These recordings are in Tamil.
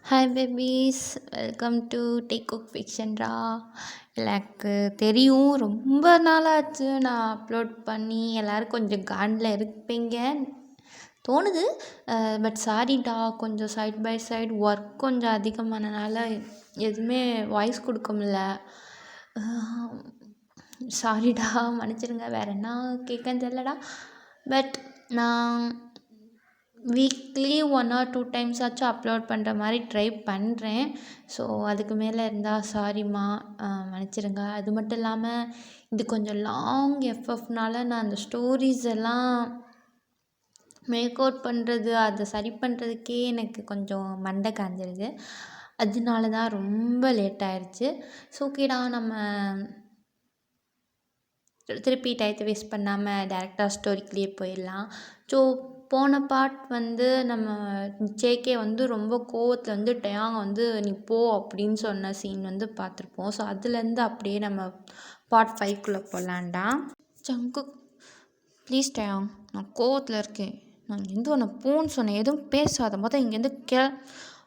Hi babies, welcome to take cook ஃபிக்ஷன்ரா. எனக்கு தெரியும் ரொம்ப நாளாச்சு நான் அப்லோட் பண்ணி. எல்லோரும் கொஞ்சம் காண்டில் இருப்பீங்க தோணுது. பட் சாரிடா, கொஞ்சம் சைட் பை சைடு ஒர்க் கொஞ்சம் அதிகமானனால எதுவுமே வாய்ஸ் கொடுக்க முடில. சாரிடா, மன்னிச்சிடுங்க. வேறு என்ன கேட்கன்னு தெரிலடா. பட் நான் வீக்லி 1 or 2 டைம்ஸ் ஆச்சும் அப்லோட் பண்ணுற மாதிரி ட்ரை பண்ணுறேன். ஸோ அதுக்கு மேலே இருந்தால் சாரிம்மா, மன்னிச்சிடுங்க. அது மட்டும் இல்லாமல் இது கொஞ்சம் லாங் எஃப்எஃப்னால நான் அந்த ஸ்டோரிஸ் எல்லாம் மேக் அவுட் பண்ணுறது, அதை சரி பண்ணுறதுக்கே எனக்கு கொஞ்சம் மண்டை காஞ்சிருது. அதனால தான் ரொம்ப லேட் ஆயிடுச்சு. ஸோ ஓகேடா, நம்ம திருப்பி டயத்தை வேஸ்ட் பண்ணாமல் டேரெக்டாக ஸ்டோரிக்குள்ளேயே போயிடலாம். ஸோ போன பார்ட் வந்து நம்ம ஜேகே வந்து ரொம்ப கோவத்தில் வந்து டயாங் வந்து நீ போ அப்படின்னு சொன்ன சீன் வந்து பார்த்துருப்போம். ஸோ அதுலேருந்து அப்படியே நம்ம பார்ட் 5க்குள்ளே போகலான்டா. ஜங்குக், ப்ளீஸ் டயாங், நான் கோவத்தில் இருக்கேன். நான் இங்கேருந்து உன்னை போன்னு சொன்னேன், எதுவும் பேசாத, மொதல் இங்கேருந்து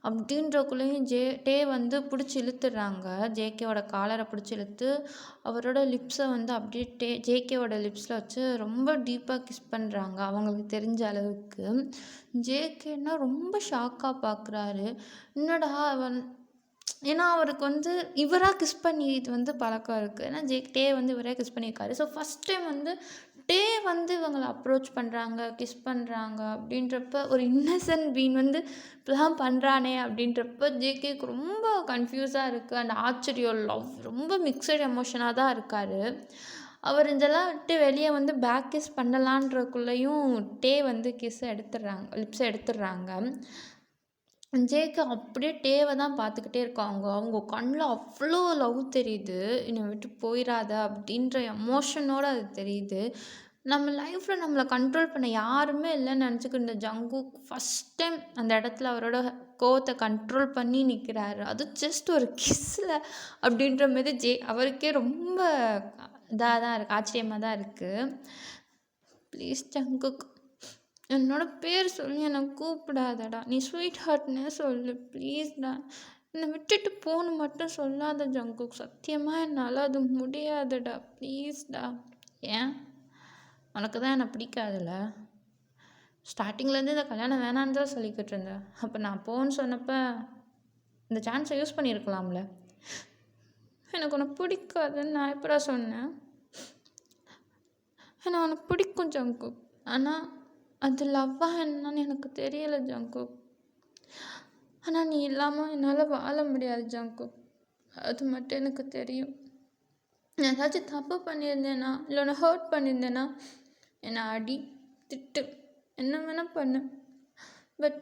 அப்படின்றக்குள்ளேயும் டே வந்து பிடிச்சி இழுத்துடுறாங்க. ஜேகேவோட காலரை பிடிச்சி இழுத்து அவரோட லிப்ஸை வந்து அப்படியே ஜேகேவோட லிப்ஸில் வச்சு ரொம்ப டீப்பாக கிஸ் பண்ணுறாங்க அவங்களுக்கு தெரிஞ்ச அளவுக்கு. ஜேகேன்னா ரொம்ப ஷாக்காக பார்க்குறாரு. என்னடா அவன், ஏன்னா அவருக்கு வந்து இவராக கிஸ் பண்ணி இது வந்து பழக்கம் இருக்குது. ஏன்னா டே வந்து இவரே கிஸ் பண்ணியிருக்காரு. ஸோ ஃபஸ்ட் டைம் வந்து டே வந்து இவங்களை அப்ரோச் பண்ணுறாங்க, கிஸ் பண்ணுறாங்க. அப்படின்றப்ப ஒரு இன்னசென்ட் பீன் வந்து இப்படிலாம் பண்ணுறானே அப்படின்றப்ப ஜேகேக்கு ரொம்ப கன்ஃபியூஸாக இருக்குது. அண்ட் ஆச்சரியம், லவ், ரொம்ப மிக்சட் எமோஷனாக தான் இருக்கார். அவர் இதெல்லாம் விட்டு வெளியே வந்து பேக் கிஸ் பண்ணலான்றக்குள்ளேயும் டே வந்து கிஸ்ஸை எடுத்துடுறாங்க, லிப்ஸை எடுத்துடுறாங்க. ஜேகே அப்படியே டேவை தான் பார்த்துக்கிட்டே இருக்காங்க. அவங்க கண்ணில் அவ்வளோ லவ் தெரியுது. என்னை விட்டு போயிடாத அப்படின்ற எமோஷனோடு அது தெரியுது. நம்ம லைஃப்பில் நம்மளை கண்ட்ரோல் பண்ண யாருமே இல்லைன்னு நினச்சிக்கிட்டு இருந்த ஜங்குக் ஃபஸ்ட் டைம் அந்த இடத்துல அவரோட கோவத்தை கண்ட்ரோல் பண்ணி நிற்கிறாரு. அது ஜஸ்ட் ஒரு கிஸ்ஸில் அப்படின்ற மாதிரி அவருக்கே ரொம்ப இதாக தான் இருக்குது, ஆச்சரியமாக தான் இருக்குது. ப்ளீஸ் ஜங்குக், என்னோட பேர் சொல்லி என்னை கூப்பிடாதடா, நீ ஸ்வீட் ஹார்ட்னே சொல்லு ப்ளீஸ்டா. என்னை விட்டுட்டு போன்னு மட்டும் சொல்லாத ஜங்குக், சத்தியமாக என்னால் அது முடியாதுடா, ப்ளீஸ்டா. ஏன், உனக்கு தான் என்னை பிடிக்காதுல்ல? ஸ்டார்டிங்லேருந்து இந்த கல்யாணம் வேணான்னு தான் சொல்லிக்கிட்டு இருந்தேன். அப்போ நான் போன்னு சொன்னப்போ இந்த சான்ஸை யூஸ் பண்ணியிருக்கலாம்ல. எனக்கு உனக்கு பிடிக்காதுன்னு நான் எப்படா சொன்னேன்? ஏன்னா உனக்கு பிடிக்கும் ஜங்குக், ஆனால் அது லவ்வாக என்னன்னு எனக்கு தெரியலை ஜங்குக். ஆனால் நீ இல்லாமல் என்னால் வாழ முடியாது ஜங்குக், அது மட்டும் எனக்கு தெரியும். நான் ஏதாச்சும் தப்பு பண்ணியிருந்தேன்னா, இல்லை ஒன்று ஹர்ட் பண்ணியிருந்தேன்னா என்னை அடி, திட்டு, என்ன வேணால் பண்ணு. பட்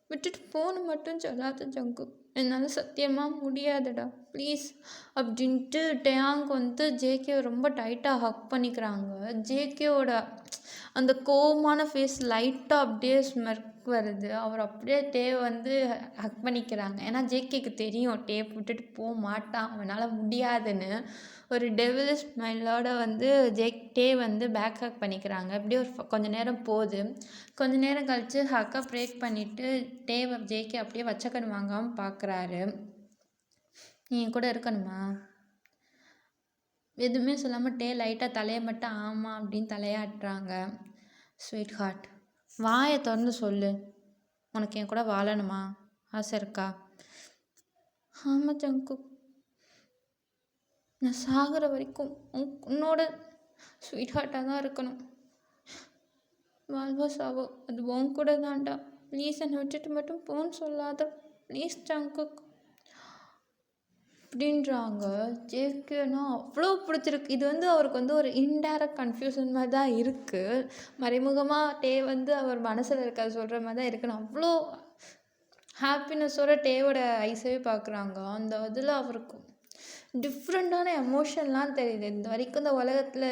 விட்டுட்டு போன்னு மட்டும் சொல்லாத ஜங்குக், என்னால் சத்தியமாக முடியாதுடா ப்ளீஸ் அப்படின்ட்டு டயாங் வந்து ஜேகேவை ரொம்ப டைட்டாக ஹக் பண்ணிக்கிறாங்க. ஜேகேவோட அந்த கோவமான ஃபேஸ் லைட்டாக அப்படியே ஸ்மெர்க் வருது. அவர் அப்படியே டேவை வந்து ஹக் பண்ணிக்கிறாங்க. ஏன்னா ஜேகேக்கு தெரியும் டே விட்டுட்டு போக மாட்டான், அவனால் முடியாதுன்னு. ஒரு டெவில் ஸ்மைலோட வந்து டே வந்து பேக் ஹக் பண்ணிக்கிறாங்க. அப்படியே ஒரு கொஞ்சம் நேரம் போகுது. கொஞ்சம் நேரம் கழித்து ஹக்கை பிரேக் பண்ணிவிட்டு ஜேகே அப்படியே வச்சக்கண் வாங்காமல் பார்க்குறாரு. நீ என் கூட இருக்கணுமா? எதுவுமே சொல்லாமல் டே லைட்டாக தலையை மட்டும் ஆமாம் அப்படின்னு தலையாட்டுறாங்க. ஸ்வீட் ஹார்ட், வாயை திறந்து சொல்லு, உனக்கு என் கூட வாழணுமா, ஆசை இருக்கா? ஆமாம் ஜங்குக், நான் சாகிற வரைக்கும் உன்னோட ஸ்வீட் ஹார்ட்டாக தான் இருக்கணும். வாழ்வோ சாவோ அது உன் கூட தான்டா, ப்ளீஸ் என்னை விட்டுட்டு மட்டும் போன்னு சொல்லாத ப்ளீஸ் ஜங்குக் அப்படின்றாங்க. ஜேகேனா அவ்வளோ பிடிச்சிருக்கு. இது வந்து அவருக்கு வந்து ஒரு இன்டைரக்ட் கன்ஃபியூஷன் மாதிரி தான் இருக்குது. மறைமுகமாக டே வந்து அவர் மனசில் இருக்கிறத சொல்கிற மாதிரி தான் இருக்குன்னு அவ்வளோ ஹாப்பினஸோட டேவோட ஐஸவே பார்க்குறாங்க. அந்த இதில் அவருக்கு டிஃப்ரெண்ட்டான எமோஷன்லாம் தெரியுது. இந்த வரைக்கும் இந்த உலகத்தில்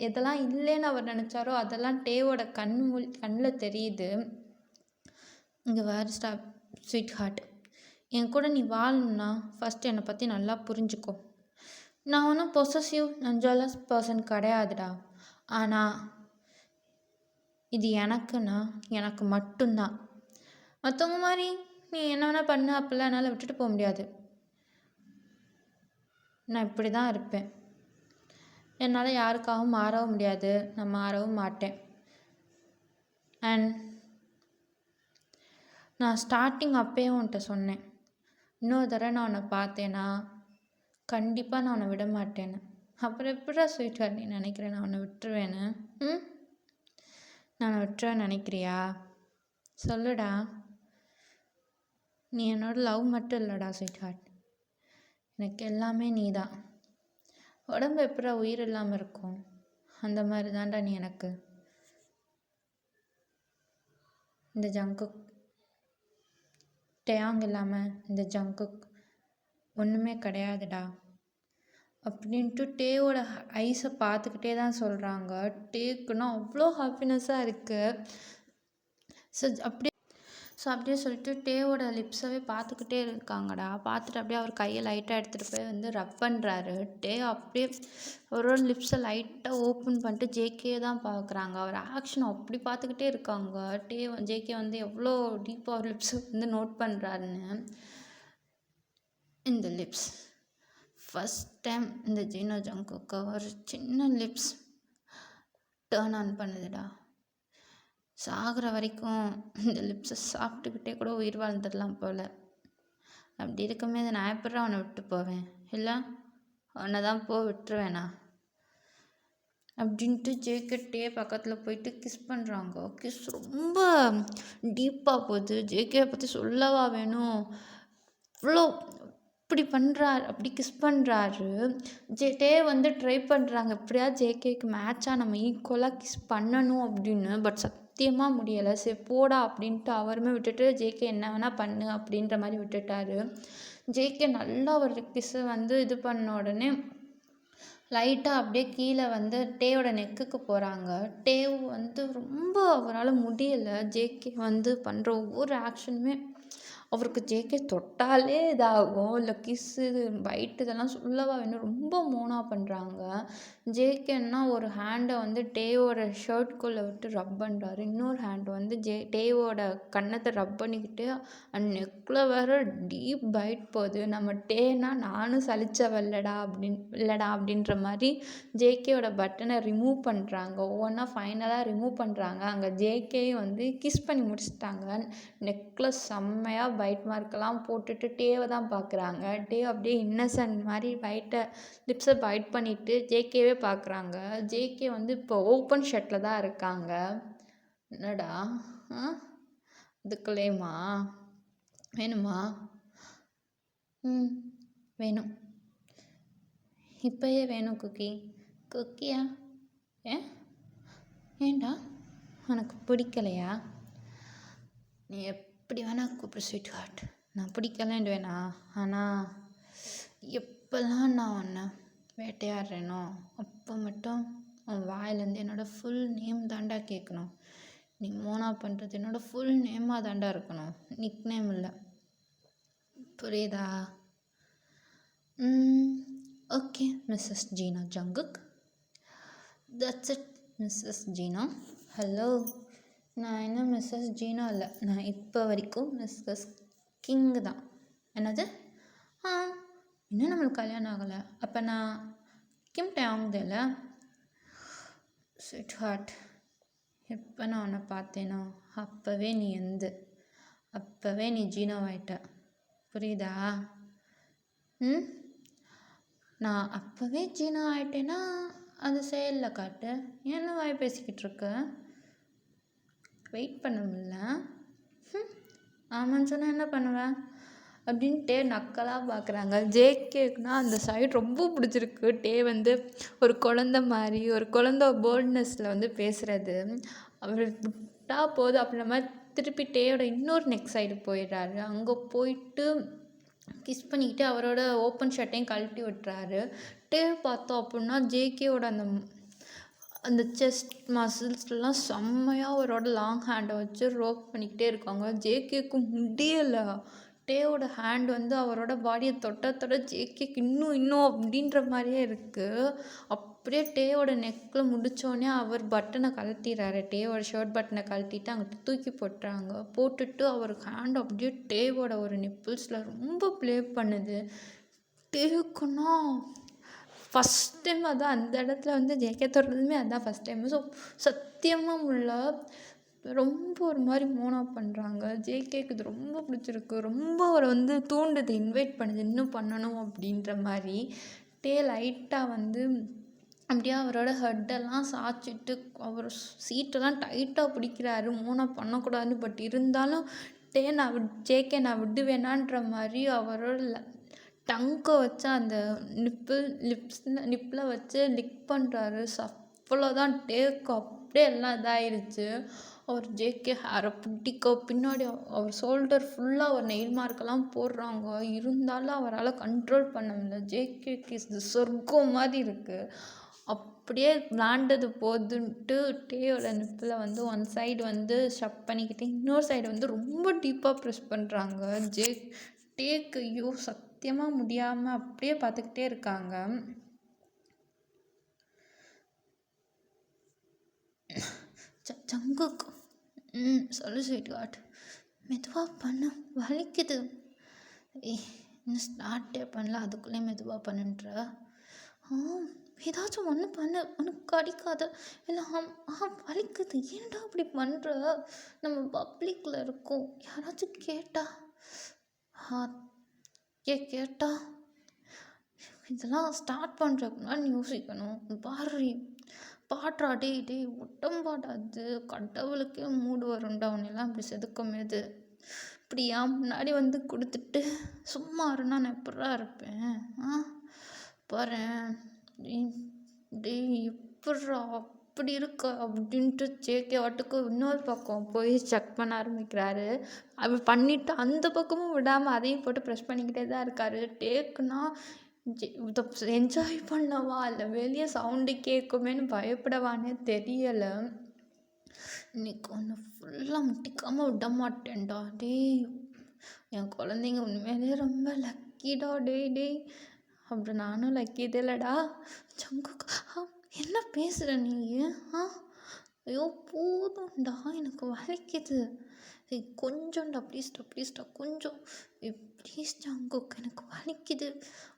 எதெல்லாம் இல்லைன்னு அவர் நினச்சாரோ அதெல்லாம் டேவோட கண்ணில் தெரியுது. இங்கே வேறு ஸ்வீட் ஹார்ட், என் கூட நீ வாழணும்னா ஃபஸ்ட்டு என்னை பற்றி நல்லா புரிஞ்சுக்கோ. நான் ஒன்றும் பொசசிவ் ஜெலஸ் பர்சன் கிடையாதுடா. ஆனால் இது எனக்குன்னா எனக்கு மட்டும்தான். மற்றவங்க மாதிரி நீ என்ன வேணால் பண்ணு, அப்படிலாம் என்னால் விட்டுட்டு போக முடியாது. நான் இப்படி தான் இருப்பேன். என்னால் யாருக்காகவும் மாறவும் முடியாது, நான் மாறவும் மாட்டேன். அண்ட் நான் ஸ்டார்டிங் அப்பயே உன்கிட்ட சொன்னேன், இன்னொரு தடவை நான் உன்னை பார்த்தேன்னா கண்டிப்பாக நான் உன்னை விட மாட்டேன்னு. அப்புறம் எப்படிடா ஸ்வீட் ஹார்ட் நீ நினைக்கிறேன் நான் உன்னை விட்டுருவேன்னு? நான் விட்டுருவேன்னு நினைக்கிறியா? சொல்லுடா. நீ என்னோட லவ் மட்டும் இல்லைடா ஸ்வீட் ஹார்ட், எனக்கு எல்லாமே நீ தான். உடம்பு எப்படா உயிர் இல்லாமல் இருக்கும், அந்த மாதிரி தான்டா நீ எனக்கு. இந்த ஜங்குக் டேயாங் இல்லாமல் இந்த ஜங்குக் ஒன்றுமே கிடையாதுடா அப்படின்ட்டு டேவோட ஐஸை பார்த்துக்கிட்டே தான் சொல்கிறாங்க. டேக்குன்னா அவ்வளோ ஹாப்பினஸ்ஸாக இருக்குது. அப்படியே சொல்லிட்டு டேவோட லிப்ஸவே பார்த்துக்கிட்டே இருக்காங்கடா. பார்த்துட்டு அப்படியே அவர் கையை லைட்டாக எடுத்துகிட்டு போய் வந்து ரப் பண்ணுறாரு. டே அப்படியே அவரோட லிப்ஸை லைட்டாக ஓப்பன் பண்ணிட்டு ஜேகே தான் பார்க்குறாங்க. அவர் ஆக்ஷன் அப்படி பார்த்துக்கிட்டே இருக்காங்க. ஜேகே வந்து எவ்வளோ டீப்பாக அவர் லிப்ஸை வந்து நோட் பண்ணுறாருன்னு. இந்த லிப்ஸ் ஃபஸ்ட் டைம் இந்த ஜீனோ ஜங்குக்கு ஒரு சின்ன லிப்ஸ் டேர்ன் ஆன் பண்ணுதுடா. சாகிற வரைக்கும் இந்த லிப்ஸை சாப்பிட்டுக்கிட்டே கூட உயிர் வாழ்ந்துடலாம் போல். அப்படி இருக்குமே நான் எப்படா அவனை விட்டு போவேன், இல்லை அவனை தான் விட்டுருவேண்ணா அப்படின்ட்டு ஜேகே பக்கத்தில் போயிட்டு கிஸ் பண்ணுறாங்க. கிஸ் ரொம்ப டீப்பாக போகுது. ஜேகே பற்றி சொல்லவா வேணும், இவ்வளோ இப்படி பண்ணுறாரு, அப்படி கிஸ் பண்ணுறாரு. டே வந்து ட்ரை பண்ணுறாங்க எப்படியா ஜேகேக்கு மேட்சாக நம்ம ஈக்குவலாக கிஸ் பண்ணணும் அப்படின்னு. பட் சத்தியமாக முடியலை. சரி போடா அப்படின்ட்டு அவருமே விட்டுட்டு ஜேகே என்ன வேணால் பண்ணு அப்படின்ற மாதிரி விட்டுட்டாரு. ஜேகே நல்லா ஒரு கிஸ்ஸை வந்து இது பண்ண உடனே லைட்டாக அப்படியே கீழே வந்து டேவோட நெக்குக்கு போகிறாங்க. டேவ் வந்து ரொம்ப அவரால் முடியலை. ஜேகே வந்து பண்ணுற ஒவ்வொரு ஆக்ஷனுமே அவருக்கு ஜேகே தொட்டாலே இதாகும். இல்லை கிஸ்ஸு பைட்டு இதெல்லாம் சொல்லவா வேணும், ரொம்ப மோனாக பண்ணுறாங்க. ஜேகேன்னா ஒரு ஹேண்டை வந்து டேவோட ஷர்ட்குள்ளே விட்டு ரப் பண்ணுறாரு. இன்னொரு ஹேண்ட் வந்து டேவோட கன்னத்தை ரப் பண்ணிக்கிட்டு அண்ட் நெக்கில் வேறு டீப் பைட் போகுது. நம்ம டேனா நானும் சலிச்சவல்லடா அப்படின்ற மாதிரி ஜேகேவோட பட்டனை ரிமூவ் பண்ணுறாங்க. ஒவ்வொன்றா ஃபைனலாக ரிமூவ் பண்ணுறாங்க. அங்கே ஜேகேயும் வந்து கிஸ் பண்ணி முடிச்சிட்டாங்க. நெக்கில் செம்மையாக பைட் மார்க்கெல்லாம் போட்டுட்டு டேவை தான் பார்க்குறாங்க. டே அப்படியே இன்னசென்ட் மாதிரி லிப்ஸை பைட் பண்ணிவிட்டு ஜேகேவே பார்க்குறாங்க. ஜேகே வந்து இப்போ ஓப்பன் ஷர்ட்டில் தான் இருக்காங்க. என்னடா இதுக்குள்ளேயுமா வேணுமா? வேணும், இப்போயே வேணும். குக்கியா? ஏண்டா உனக்கு பிடிக்கலையா? நீ எப்படி வேணால் கூப்பிடு ஸ்வீட் ஹார்ட், நான் பிடிக்கலன்னு வேணா. ஆனால் எப்போல்லாம் நான் உன்னை வேட்டையாடுறேனோ அப்போ மட்டும் உன் வாயிலேருந்து என்னோடய ஃபுல் நேம் தாண்டா கேட்கணும். நீ மோனா பண்ணுறது என்னோடய ஃபுல் நேமாக தாண்டா இருக்கணும், நிக் நேம் இல்லை. புரியுதா? Okay Mrs Jina Jungkook, that's it Mrs Jina. Hello, நான் என்ன மிஸ்ஸஸ் ஜீனா இல்லை, நான் இப்போ வரைக்கும் மிஸ்ஸஸ் கிங் தான். என்னது? இன்னும் நம்மளுக்கு கல்யாணம் ஆகலை. அப்போ நான் கிம் டேயாங் இல்லை. ஸ்வீட் ஹார்ட், எப்போ நான் உன்னை பார்த்தேனோ அப்போவே நீ அப்போவே நீ ஜீனோவாயிட்ட. புரியுதா? நான் அப்போவே ஜீனோ ஆகிட்டேன்னா அது செயலில் காட்டு. என்ன வாய் பேசிக்கிட்டு இருக்க? வெயிட் பண்ண முடியல. ஆமான்னு சொன்னால் என்ன பண்ணுவேன் அப்படின்ட்டு நக்கலாக பார்க்குறாங்க. ஜேகேக்குனா அந்த சைடு ரொம்ப பிடிச்சிருக்கு. டே வந்து ஒரு குழந்த மாதிரி, ஒரு குழந்த போல்ட்னஸில் வந்து பேசுகிறது. அவர் விட்டா போது அப்படின்ற மாதிரி திருப்பி டேயோட இன்னொரு நெக் சைடு போயிடுறாரு. அங்கே போயிட்டு கிஸ் பண்ணிக்கிட்டு அவரோட ஓப்பன் ஷர்ட்டையும் கழட்டி விட்டுறாரு. டே பார்த்தோம் அப்படின்னா ஜேகேவோட அந்த செஸ்ட் மசில்ஸ்லாம் செம்மையாக அவரோட லாங் ஹேண்டை வச்சு ரோப் பண்ணிக்கிட்டே இருக்காங்க. ஜேகேக்கு முடியலை. டேவோட ஹேண்ட் வந்து அவரோட பாடியை தொட்ட ஜேகேக்கு இன்னும் அப்படின்ற மாதிரியே இருக்குது. அப்படியே டேவோட நெக்கில் முடித்தோடனே அவர் பட்டனை கழட்டிடுறாரு. டேவோட ஷர்ட் பட்டனை கழட்டிட்டு அங்கிட்டு தூக்கி போட்டுறாங்க. போட்டுட்டு அவர் ஹேண்ட் அப்படியே டேவோட ஒரு நிப்பிள்ஸில் ரொம்ப ப்ளே பண்ணுது. டேவுக்குன்னா ஃபஸ்ட் டைம் அதான் அந்த இடத்துல வந்து ஜேகே தொடுறதுமே அதான் ஃபஸ்ட் டைம். ஸோ சத்தியமாக முடியல. ரொம்ப ஒரு மாதிரி மோனா பண்ணுறாங்க. ஜேகேக்கு இது ரொம்ப பிடிச்சிருக்கு. ரொம்ப அவரை வந்து தூண்டுது, இன்வைட் பண்ணுது இன்னும் பண்ணணும் அப்படின்ற மாதிரி. டே லைட்டாக வந்து அப்படியே அவரோட ஹெட்டெல்லாம் சாய்ச்சிட்டு அவர் சீட்டெல்லாம் டைட்டாக பிடிக்கிறாரு. மோனா பண்ணக்கூடாதுன்னு. பட் இருந்தாலும் ஜேகே நான் விடுவேனான்ற மாதிரி அவரோட டங்கை வச்சு அந்த நிப்பில் வச்சு லிக் பண்ணுறாரு. அவ்வளோதான். டேக்கு அப்படியே எல்லாம் இதாகிடுச்சு. அவர் ஜேகே ஹேரை பிடிக்க பின்னாடி அவர் ஷோல்டர் ஃபுல்லாக அவர் நெயில் மார்க்கெல்லாம் போடுறாங்க. இருந்தாலும் அவரால் கண்ட்ரோல் பண்ண முடியல. ஜேகேக்கு இது சொர்க்கம் மாதிரி இருக்குது. அப்படியே விளாண்டது போதுன்ட்டு டேயோட நிப்பில் வந்து ஒன் சைடு வந்து ஷப் பண்ணிக்கிட்டு இன்னொரு சைடு வந்து ரொம்ப டீப்பாக ப்ரெஸ் பண்ணுறாங்க. டேக்கு ஐயோ சத்தியமாக முடியாமல் அப்படியே பார்த்துக்கிட்டே இருக்காங்க. ஜங்குக் சொல்லு ஸ்வீட் ஹார்ட், மெதுவாக பண்ண வலிக்குது. இன்னும் ஸ்டார்ட்டே பண்ணல அதுக்குள்ளே மெதுவாக பண்ணுன்ற. ஏதாச்சும் ஒன்று பண்ணு, உனக்கு அடிக்காத. இல்லை வலிக்குது, ஏன்டா அப்படி பண்ணுற? நம்ம பப்ளிக்கில் இருக்கோம், யாராச்சும் கேட்டா கேட்டா இதெல்லாம் ஸ்டார்ட் பண்ணுறதுக்குலாம் யோசிக்கணும். பாடுறா டே உடம்பாடாது. கடவுளுக்கே மூடு வரும்டா உன்னெல்லாம் இப்படி செதுக்கமேது. இப்படி என் முன்னாடி வந்து கொடுத்துட்டு சும்மா இருந்தா நான் எப்படா இருப்பேன்? பாரேன் டே எப்பட்றா அப்படி இருக்க அப்படின்ட்டு ஜேகே வாட்டுக்கு இன்னொரு பக்கம் போய் செக் பண்ண ஆரம்பிக்கிறாரு. அவர் பண்ணிவிட்டு அந்த பக்கமும் விடாமல் அதையும் போட்டு ப்ரெஸ் பண்ணிக்கிட்டே தான் இருக்காரு. டேக்குன்னா என்ஜாய் பண்ணவா இல்லை வெளியே சவுண்டு கேட்குமேன்னு பயப்படவானே தெரியலை. இன்னைக்கு ஒன்று ஃபுல்லாக முட்டிக்காமல் விட மாட்டேன்டா. என் குழந்தைங்க உண்மையிலே ரொம்ப லக்கிடா. டே அப்படி நானும் லக்கி இல்லைடா. என்ன பேசுகிற நீ? ஐயோ போதும்டா, எனக்கு வலிக்குது. கொஞ்சம்டா ப்ளீஸ்டா கொஞ்சம் ப்ளீஸ் ஜங்குக், எனக்கு வலிக்குது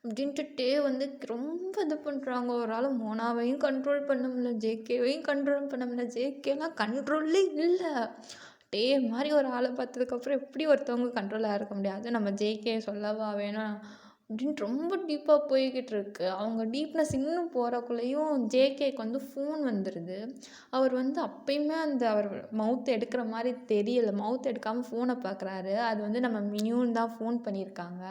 அப்படின்ட்டு வந்து ரொம்ப இது பண்ணுறாங்க. ஒரு ஆள் மோனாவையும் கண்ட்ரோல் பண்ண முடியல, ஜேகேவையும் கண்ட்ரோல் பண்ண முடியல. ஜேகேலாம் கண்ட்ரோல்லே இல்லை. மாதிரி ஒரு ஆளை பார்த்ததுக்கப்புறம் எப்படி ஒருத்தவங்க கண்ட்ரோலாக இருக்க முடியாது? நம்ம ஜேகே சொல்லவா வேணும் அப்படின்ட்டு ரொம்ப டீப்பாக போய்கிட்டு இருக்கு. அவங்க டீப்னஸ் இன்னும் போகிறக்குள்ளேயும் ஜேகேக்கு வந்து ஃபோன் வந்துடுது. அவர் வந்து அப்பயுமே அவர் மவுத் எடுக்கிற மாதிரி தெரியலை. மவுத் எடுக்காமல் ஃபோனை பார்க்குறாரு. அது வந்து நம்ம மினியூன் தான் ஃபோன் பண்ணியிருக்காங்க.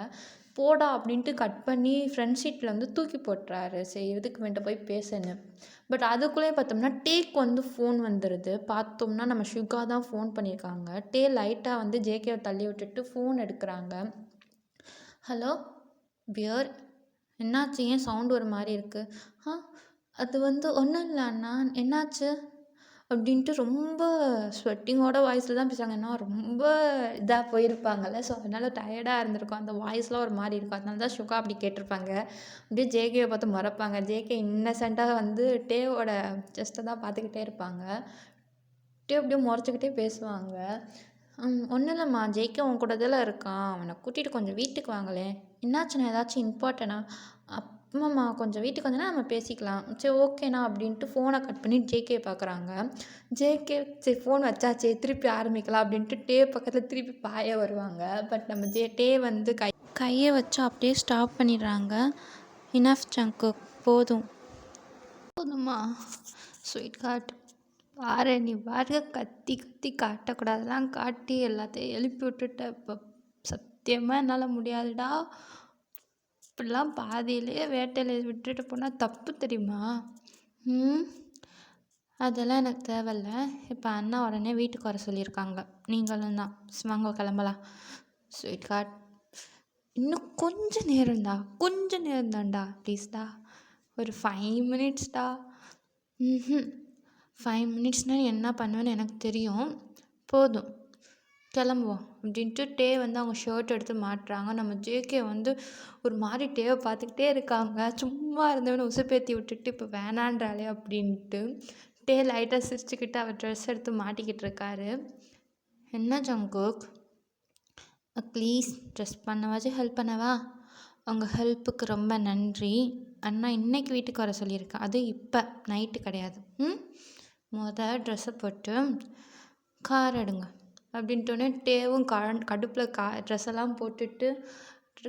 போடா அப்படின்ட்டு கட் பண்ணி ஃப்ரண்ட் சீட்டில் வந்து தூக்கி போட்டுறாரு. சரி இதுக்கு வேண்ட போய் பேசணும். பட் அதுக்குள்ளேயே பார்த்தோம்னா டேக்கு வந்து ஃபோன் வந்துடுது. பார்த்தோம்னா நம்ம ஷுகா தான் ஃபோன் பண்ணியிருக்காங்க. லைட்டாக வந்து ஜேகேவை தள்ளி விட்டுட்டு ஃபோன் எடுக்கிறாங்க. ஹலோ பியர், என்னாச்சு? ஏன் சவுண்டு ஒரு மாதிரி இருக்குது? அது வந்து ஒன்றும் இல்லை அண்ணா, என்னாச்சு அப்படின்ட்டு ரொம்ப ஸ்வெட்டிங்கோட வாய்ஸில் தான் பேசுகிறாங்க. ஏன்னா ரொம்ப இதாக போயிருப்பாங்கள்ல, ஸோ அதனால் டயர்டாக இருந்திருக்கும். அந்த வாய்ஸ்லாம் ஒரு மாதிரி இருக்கும். அதனால தான் ஷுகா அப்படி கேட்டிருப்பாங்க. அப்படியே ஜேகேவை பார்த்து மறப்பாங்க. ஜேகே இன்னசென்ட்டாக வந்து டேவோட செஸ்ட்டை தான் பார்த்துக்கிட்டே இருப்பாங்க. அப்படியே முறைச்சிக்கிட்டே பேசுவாங்க. ஒன்றும் இல்லைம்மா, ஜேகே உன் கூட தான் இருக்கான், அவனை கூட்டிகிட்டு கொஞ்சம் வீட்டுக்கு வாங்களேன். என்னாச்சுண்ணா, ஏதாச்சும் இம்பார்ட்டனா? அம்மாம்மா கொஞ்சம் வீட்டுக்கு வந்தோன்னா நம்ம பேசிக்கலாம். சரி ஓகேண்ணா அப்படின்ட்டு ஃபோனை கட் பண்ணி ஜேகே பார்க்குறாங்க. ஜேகே சரி ஃபோன் வச்சாச்சே திருப்பி ஆரம்பிக்கலாம் அப்படின்ட்டு பக்கத்தில் திருப்பி பாய வருவாங்க. பட் நம்ம வந்து கையை வச்சு அப்படியே ஸ்டாப் பண்ணிடுறாங்க. இனஃப் ஜங்குக், போதுமா ஸ்வீட் ஹார்ட், பாரு நீ பாருங்க, கத்தி காட்டக்கூடாதெல்லாம் காட்டி எல்லாத்தையும் எழுப்பி விட்டுட்ட. இப்போ சத்தியமாக என்னால் முடியாதுடா. இப்படிலாம் பாதியிலேயே வேட்டையில் விட்டுட்டு போனால் தப்பு தெரியுமா? அதெல்லாம் எனக்கு தேவையில்ல. இப்போ அண்ணா உடனே வீட்டுக்கு வர சொல்லியிருக்காங்க. நீங்களும் தான் வாங்க கிளம்பலாம். ஸ்வீட் ஹார்ட், இன்னும் கொஞ்சம் நேரம்தான்டா ப்ளீஸ்டா, ஒரு 5 மினிட்ஸ்டா. 5 மினிட்ஸ்னால் என்ன பண்ணுவேன்னு எனக்கு தெரியும். போதும் கிளம்புவோம் அப்படின்ட்டு டே வந்து அவங்க ஷர்ட் எடுத்து மாட்டுறாங்க. நம்ம ஜேகே வந்து ஒரு மாதிரி டேவை பார்த்துக்கிட்டே இருக்காங்க. சும்மா இருந்தவனை உசுப்பேத்தி விட்டுட்டு இப்போ வேணான்றாளே அப்படின்ட்டு டே லைட்டாக சிரிச்சுக்கிட்டு அவர் ட்ரெஸ் எடுத்து மாட்டிக்கிட்டு இருக்காரு. என்ன ஜங்குக், ப்ளீஸ் ட்ரெஸ் பண்ணவாச்சும் ஹெல்ப் பண்ணவா? அவங்க ஹெல்ப்புக்கு ரொம்ப நன்றி. அண்ணா இன்னைக்கு வீட்டுக்கு வர சொல்லியிருக்கேன், அது இப்போ நைட்டு கிடையாது. ட்ரெஸ்ஸை போட்டு கார் எடுங்க அப்படின்ட்டோடனே டேவும் கடுப்பில் ட்ரெஸ் எல்லாம் போட்டுட்டு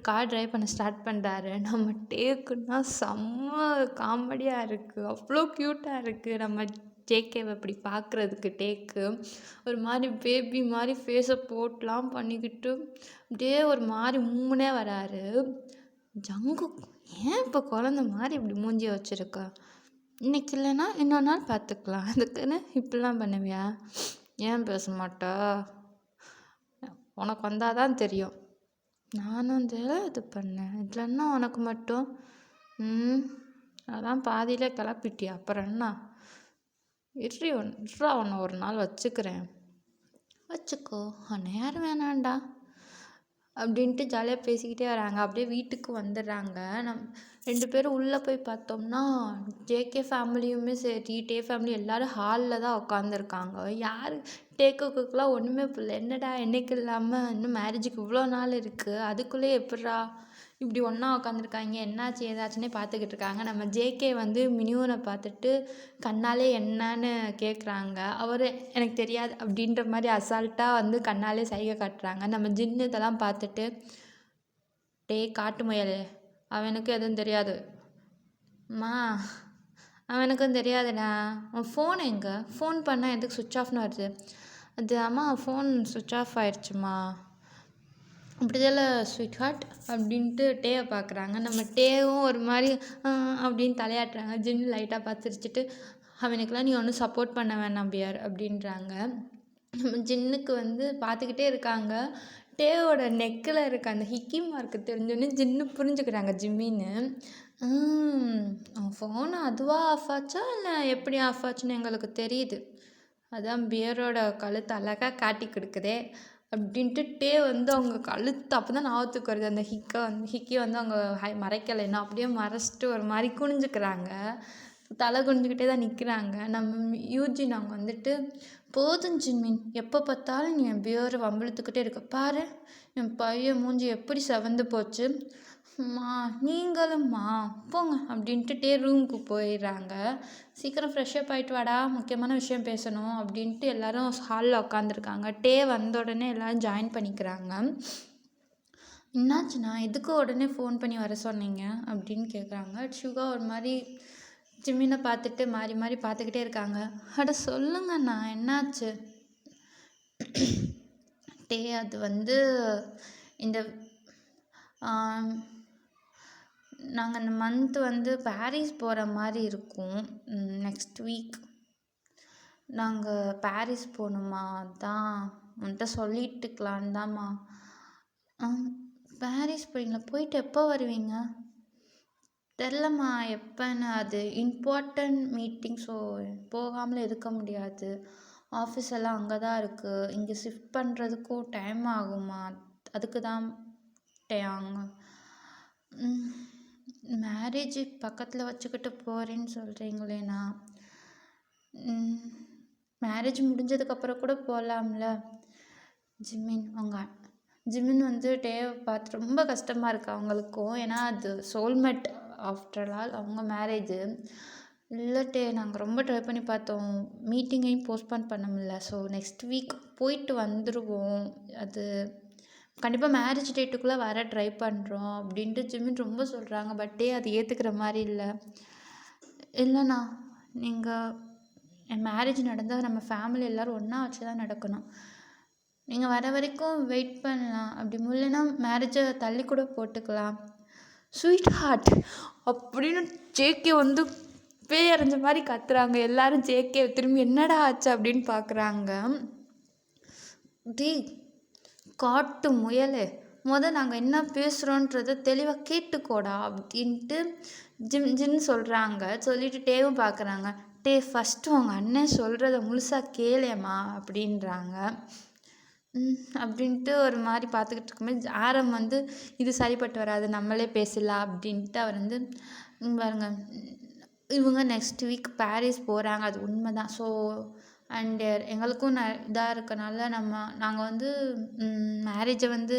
கார் ட்ரைவ் பண்ண ஸ்டார்ட் பண்ணுறாரு. நம்ம டேக்குன்னா செம்ம காமெடியாக இருக்குது, அவ்வளோ க்யூட்டாக இருக்குது. நம்ம ஜேகேவை அப்படி பார்க்குறதுக்கு டேக்கு ஒரு மாதிரி பேபி மாதிரி ஃபேஸை போட்டுலாம் பண்ணிக்கிட்டு அப்படியே ஒரு மாதிரி மூணே வராரு. ஜங்குக், ஏன் இப்போ குழந்த மாதிரி இப்படி மூஞ்சியை வச்சுருக்க? இன்னைக்கு இல்லைன்னா இன்னொரு நாள் பார்த்துக்கலாம், அதுக்குன்னு இப்படிலாம் பண்ணுவியா? ஏன் பேச மாட்டா? உனக்கு வந்தால் தான் தெரியும். நானும் இது பண்ணேன், இல்லைன்னா உனக்கு மட்டும் அதான் பாதியில் கிளப்பிட்டியா, அப்புறம் என்ன? இட்ரா உன்னை ஒரு நாள் வச்சுக்கிறேன். வச்சுக்கோ, உன்னை யாரும் வேணாண்டா அப்படின்ட்டு ஜாலியாக பேசிக்கிட்டே வராங்க. அப்படியே வீட்டுக்கு வந்துடுறாங்க. ரெண்டு பேரும் உள்ளே போய் பார்த்தோம்னா ஜேகே ஃபேமிலியுமே சரி டே ஃபேமிலி எல்லோரும் ஹாலில் தான் உட்காந்துருக்காங்க. யார் டேக்குக்கெலாம் ஒன்றுமே புரியல. என்னடா என்னைக்கு இல்லாமல் இன்னும் மேரேஜுக்கு இவ்வளோ நாள் இருக்குது, அதுக்குள்ளே எப்பட்றா இப்படி ஒன்றா உட்காந்துருக்காங்க, என்னாச்சு ஏதாச்சுன்னே பார்த்துக்கிட்டு இருக்காங்க. நம்ம ஜேகே வந்து மினியூனை பார்த்துட்டு கண்ணாலே என்னன்னு கேட்குறாங்க. அவர் எனக்கு தெரியாது அப்படின்ற மாதிரி அசால்ட்டாக வந்து கண்ணாலே சைகை காட்டுறாங்க. நம்ம ஜின்னு இதெல்லாம் பார்த்துட்டு டே காட்டு முயல், அவனுக்கு எதுவும் தெரியாது மா, அவனுக்கும் தெரியாதுடா. அவன் ஃபோன் எங்கே? ஃபோன் பண்ணால் எதுக்கு சுவிட்ச் ஆஃப்னு வருது? அது அம்மா ஃபோன் சுவிட்ச் ஆஃப் ஆயிடுச்சுமா. அப்படிதால ஸ்வீட் ஹார்ட் அப்படின்ட்டு டேவை பார்க்குறாங்க. நம்ம டேவும் ஒரு மாதிரி அப்படின்னு தலையாட்டுறாங்க. ஜின்னு லைட்டாக பார்த்து சிரிச்சிட்டு அவனுக்கெல்லாம் நீ ஒன்றும் சப்போர்ட் பண்ண வேணாம் பியர் அப்படின்றாங்க. நம்ம ஜின்னுக்கு வந்து பார்த்துக்கிட்டே இருக்காங்க. டேவோட நெக்கில் இருக்க அந்த ஹிக்கி மார்க்கு தெரிஞ்சோன்னே ஜின்னு புரிஞ்சுக்கிறாங்க ஜிம்மின்னு. அவன் ஃபோனு அதுவாக ஆஃப் ஆச்சா இல்லை எப்படி ஆஃப் ஆச்சுன்னு எங்களுக்கு தெரியுது, அதான் பியரோட கழுத்து அழகாக காட்டி கொடுக்குதே அப்படின்ட்டு டே வந்து அவங்க கழுத்து அப்போ தான் ஞாபகத்துக்கு வருது. அந்த ஹிக்கி வந்து அவங்க மறைக்கலைன்னா அப்படியே மறைச்சிட்டு ஒரு மாதிரி குனிஞ்சுக்கிறாங்க. தலை குனிஞ்சுக்கிட்டே தான் நிற்கிறாங்க. நம்ம யூஜி நாங்கள் வந்துட்டு போதும் ஜின்மின், எப்போ பார்த்தாலும் நீ என் பியரை வம்பிழுத்துக்கிட்டே இருக்க பாரு, என் பையன் மூஞ்சி எப்படி செவந்து போச்சு மா, நீங்களும்மா போங்க அப்படின்ட்டு டே ரூமுக்கு போயிடுறாங்க. சீக்கிரம் ஃப்ரெஷ்அப் ஆகிட்டு வாடா, முக்கியமான விஷயம் பேசணும் அப்படின்ட்டு எல்லோரும் ஹாலில் உட்காந்துருக்காங்க. டே வந்த உடனே எல்லோரும் ஜாயின் பண்ணிக்கிறாங்க. என்னாச்சுண்ணா, எதுக்கு உடனே ஃபோன் பண்ணி வர சொன்னீங்க அப்படின்னு கேட்குறாங்க. சுகா ஒரு மாதிரி ஜிம்மினை பார்த்துட்டு மாறி மாறி பார்த்துக்கிட்டே இருக்காங்க. அட சொல்லுங்கண்ணா என்னாச்சு? டே அது வந்து இந்த நாங்கள் இந்த மந்த் வந்து பாரிஸ் போகிற மாதிரி இருக்கும். நெக்ஸ்ட் வீக் நாங்கள் பாரிஸ் போகணுமா, அதான் உன்கிட்ட சொல்லிட்டுக்கலான்னு தான்மா. பாரிஸ் போகிறீங்களா? போயிட்டு எப்போ வருவீங்க? தெரிலம்மா எப்போன்னு, அது இம்பார்ட்டண்ட் மீட்டிங், ஸோ போகாமல் இருக்க முடியாது. ஆஃபீஸ் எல்லாம் அங்கே தான் இருக்குது, இங்கே ஷிஃப்ட் பண்ணுறதுக்கும் டைம் ஆகுமா, அதுக்கு தான் அங்கே மேரேஜ் பக்கத்தில் வச்சுக்கிட்டு போகிறேன்னு சொல்கிறீங்களேண்ணா, மேரேஜ் முடிஞ்சதுக்கப்புறம் கூட போகலாம்ல. ஜிமின் வந்து டேவை பார்த்து ரொம்ப கஷ்டமாக இருக்குது அவங்களுக்கும். ஏன்னா அது சோல்மேட் ஆஃப்டர் ஆல் அவங்க மேரேஜு. இல்லை டே, நாங்கள் ரொம்ப ட்ரை பண்ணி பார்த்தோம், மீட்டிங்கையும் போஸ்ட்பான் பண்ண முடியல. ஸோ நெக்ஸ்ட் வீக் போயிட்டு வந்துடுவோம், அது கண்டிப்பாக மேரேஜ் டேட்டுக்குள்ளே வர ட்ரை பண்ணுறோம் அப்படின்ட்டு ஜிமின் ரொம்ப சொல்கிறாங்க. பட் டே அது ஏற்றுக்கிற மாதிரி இல்லைண்ணா, நீங்கள் என் மேரேஜ் நடந்தால் நம்ம ஃபேமிலி எல்லோரும் ஒன்றா வச்சு தான் நடக்கணும், நீங்கள் வர வரைக்கும் வெயிட் பண்ணலாம், அப்படி முடியலன்னா மேரேஜை தள்ளி கூட போட்டுக்கலாம். ஸ்வீட் ஹார்ட் அப்படின்னு ஜேகே வந்து பேய் அரைஞ்ச மாதிரி கத்துறாங்க. எல்லாரும் ஜேகே திரும்பி என்னடா ஆச்சு அப்படின்னு பார்க்குறாங்க. டே காட்டு முயலே, நாங்கள் என்ன பேசுகிறோன்றத தெளிவாக கேட்டுக்கோடா அப்படின்ட்டு ஜின்னு சொல்கிறாங்க. சொல்லிட்டு டேவும் பார்க்குறாங்க. டே ஃபஸ்ட்டு உங்கள் அண்ணன் சொல்கிறத முழுசாக கேளேம்மா அப்படின்றாங்க. அப்படின்ட்டு ஒரு மாதிரி பார்த்துக்கிட்டு இருக்கும்போது ஆரம் வந்து இது சரிப்பட்டு வராது, நம்மளே பேசலாம் அப்படின்ட்டு அவர் வந்து பாருங்க, இவங்க நெக்ஸ்ட் வீக் பாரிஸ் போகிறாங்க, அது உண்மை தான். ஸோ அண்டு எங்களுக்கும் இதாக இருக்கனால நாங்கள் வந்து மேரேஜை வந்து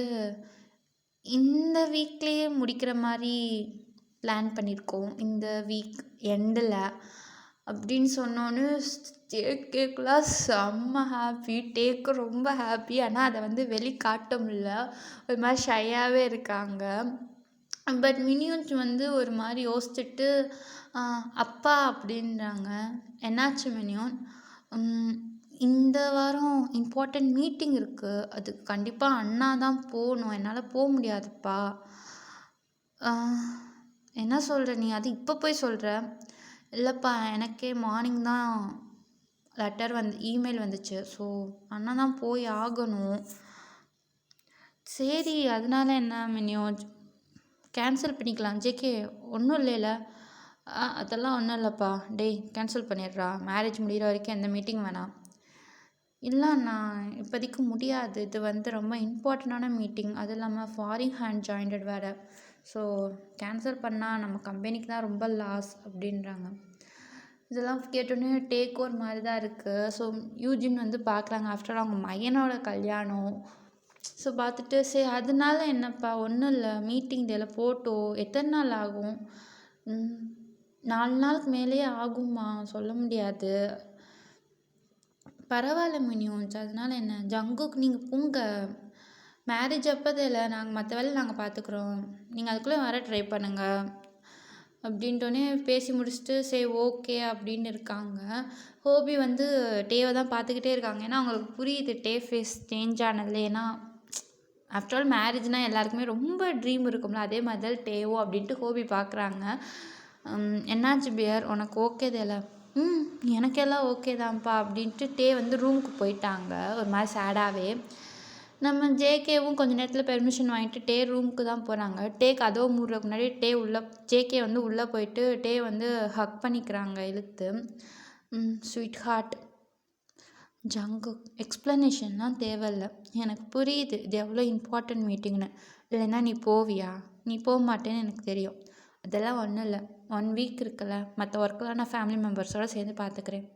இந்த வீக்லேயே முடிக்கிற மாதிரி பிளான் பண்ணியிருக்கோம், இந்த வீக் எண்டில் அப்படின்னு சொன்னோன்னு கேக்குலாம் செம்ம ஹாப்பி, டேக்கு ரொம்ப ஹாப்பி. ஆனால் அதை வந்து வெளிக்காட்ட முடியல, ஒரு மாதிரி ஷையாகவே இருக்காங்க. பட் மினியூன்ஸ் வந்து ஒரு மாதிரி யோசிச்சுட்டு அப்பா அப்படின்றாங்க. என்னாச்சு மினியூன்? இந்த வாரம் இம்பார்ட்டண்ட் மீட்டிங் இருக்குது, அதுக்கு கண்டிப்பாக அண்ணா தான் போகணும், என்னால் போக முடியாதுப்பா. என்ன சொல்கிற நீ? அது இப்போ போய் சொல்கிற? இல்லைப்பா, எனக்கே மார்னிங் தான் இமெயில் வந்துச்சு, ஸோ அண்ணா தான் போய் ஆகணும். சரி, அதனால என்ன மினியோஜ், கேன்சல் பண்ணிக்கலாம். ஜேகே ஒன்றும் இல்லைல்ல? அதெல்லாம் ஒன்றும் இல்லைப்பா. டேய், கேன்சல் பண்ணிடுறா, மேரேஜ் முடிகிற வரைக்கும் எந்த மீட்டிங் வேணாம். இல்லை அண்ணா, இப்போதைக்கு முடியாது, இது வந்து ரொம்ப இம்பார்ட்டண்டான மீட்டிங், அது இல்லாமல் ஃபாரின் ஹேண்ட் ஜாயிண்டட் வேறு. ஸோ கேன்சல் பண்ணால் நம்ம கம்பெனிக்கு தான் ரொம்ப லாஸ் அப்படின்றாங்க. இதெல்லாம் கேட்டோன்னே டேக் ஒரு மாதிரி தான் இருக்குது. ஸோ யூஜின் வந்து பார்க்குறாங்க, ஆஃப்டர் அவங்க மையனோட கல்யாணம். ஸோ பார்த்துட்டு சரி அதனால என்னப்பா, ஒன்றும் இல்லை, மீட்டிங் இதில் போட்டோம், எத்தனை நாள் ஆகும்? 4 நாளுக்கு மேலேயே ஆகுமா, சொல்ல முடியாது. பரவாயில்ல மினியூன்ஸ், அதனால என்ன? ஜங்குக்கு நீங்கள் போங்க, மேரேஜ் அப்போதில்லை, நாங்கள் மற்ற வேலை நாங்கள் பார்த்துக்குறோம், நீங்கள் அதுக்குள்ளே வர ட்ரை பண்ணுங்கள் அப்படின்ட்டோன்னே பேசி முடிச்சுட்டு சரி ஓகே அப்படின்னு இருக்காங்க. ஹோபி வந்து டேவை தான் பார்த்துக்கிட்டே இருக்காங்க, ஏன்னா அவங்களுக்கு புரியுது டே ஃபேஸ் சேஞ்ச் ஆனதில்ல. ஏன்னா ஆஃப்டர் ஆல் மேரேஜ்னால் எல்லாருக்குமே ரொம்ப ட்ரீம் இருக்கும்ல, அதே மாதிரி தான் டேவோ அப்படின்ட்டு ஹோபி பார்க்குறாங்க. என்னாச்சு பியர், உனக்கு ஓகே தேல? எனக்கெல்லாம் ஓகே தான்ப்பா அப்படின்ட்டு டே வந்து ரூமுக்கு போயிட்டாங்க, ஒரு மாதிரி சேடாகவே. நம்ம ஜேகேவும் கொஞ்சம் நேரத்தில் பெர்மிஷன் வாங்கிட்டு டே ரூமுக்கு தான் போகிறாங்க. டே கதவு மூடுறதுக்கு முன்னாடி ஜேகே வந்து உள்ளே போயிட்டு டே வந்து ஹக் பண்ணிக்கிறாங்க இழுத்து. ஸ்வீட் ஹார்ட், ஜங்குக் எக்ஸ்ப்ளனேஷன்லாம் தேவையில்லை, எனக்கு புரியுது இது எவ்வளோ இம்பார்ட்டன்ட் மீட்டிங்னு. இல்லைன்னா நீ போவியா? நீ போக மாட்டேன்னு எனக்கு தெரியும். அதெல்லாம் ஒன்றும் இல்லை, 1 வீக் இருக்குல்ல, மற்ற ஒர்க்கெலாம் நான் ஃபேமிலி மெம்பர்ஸோடு சேர்ந்து பார்த்துக்கிறேன்,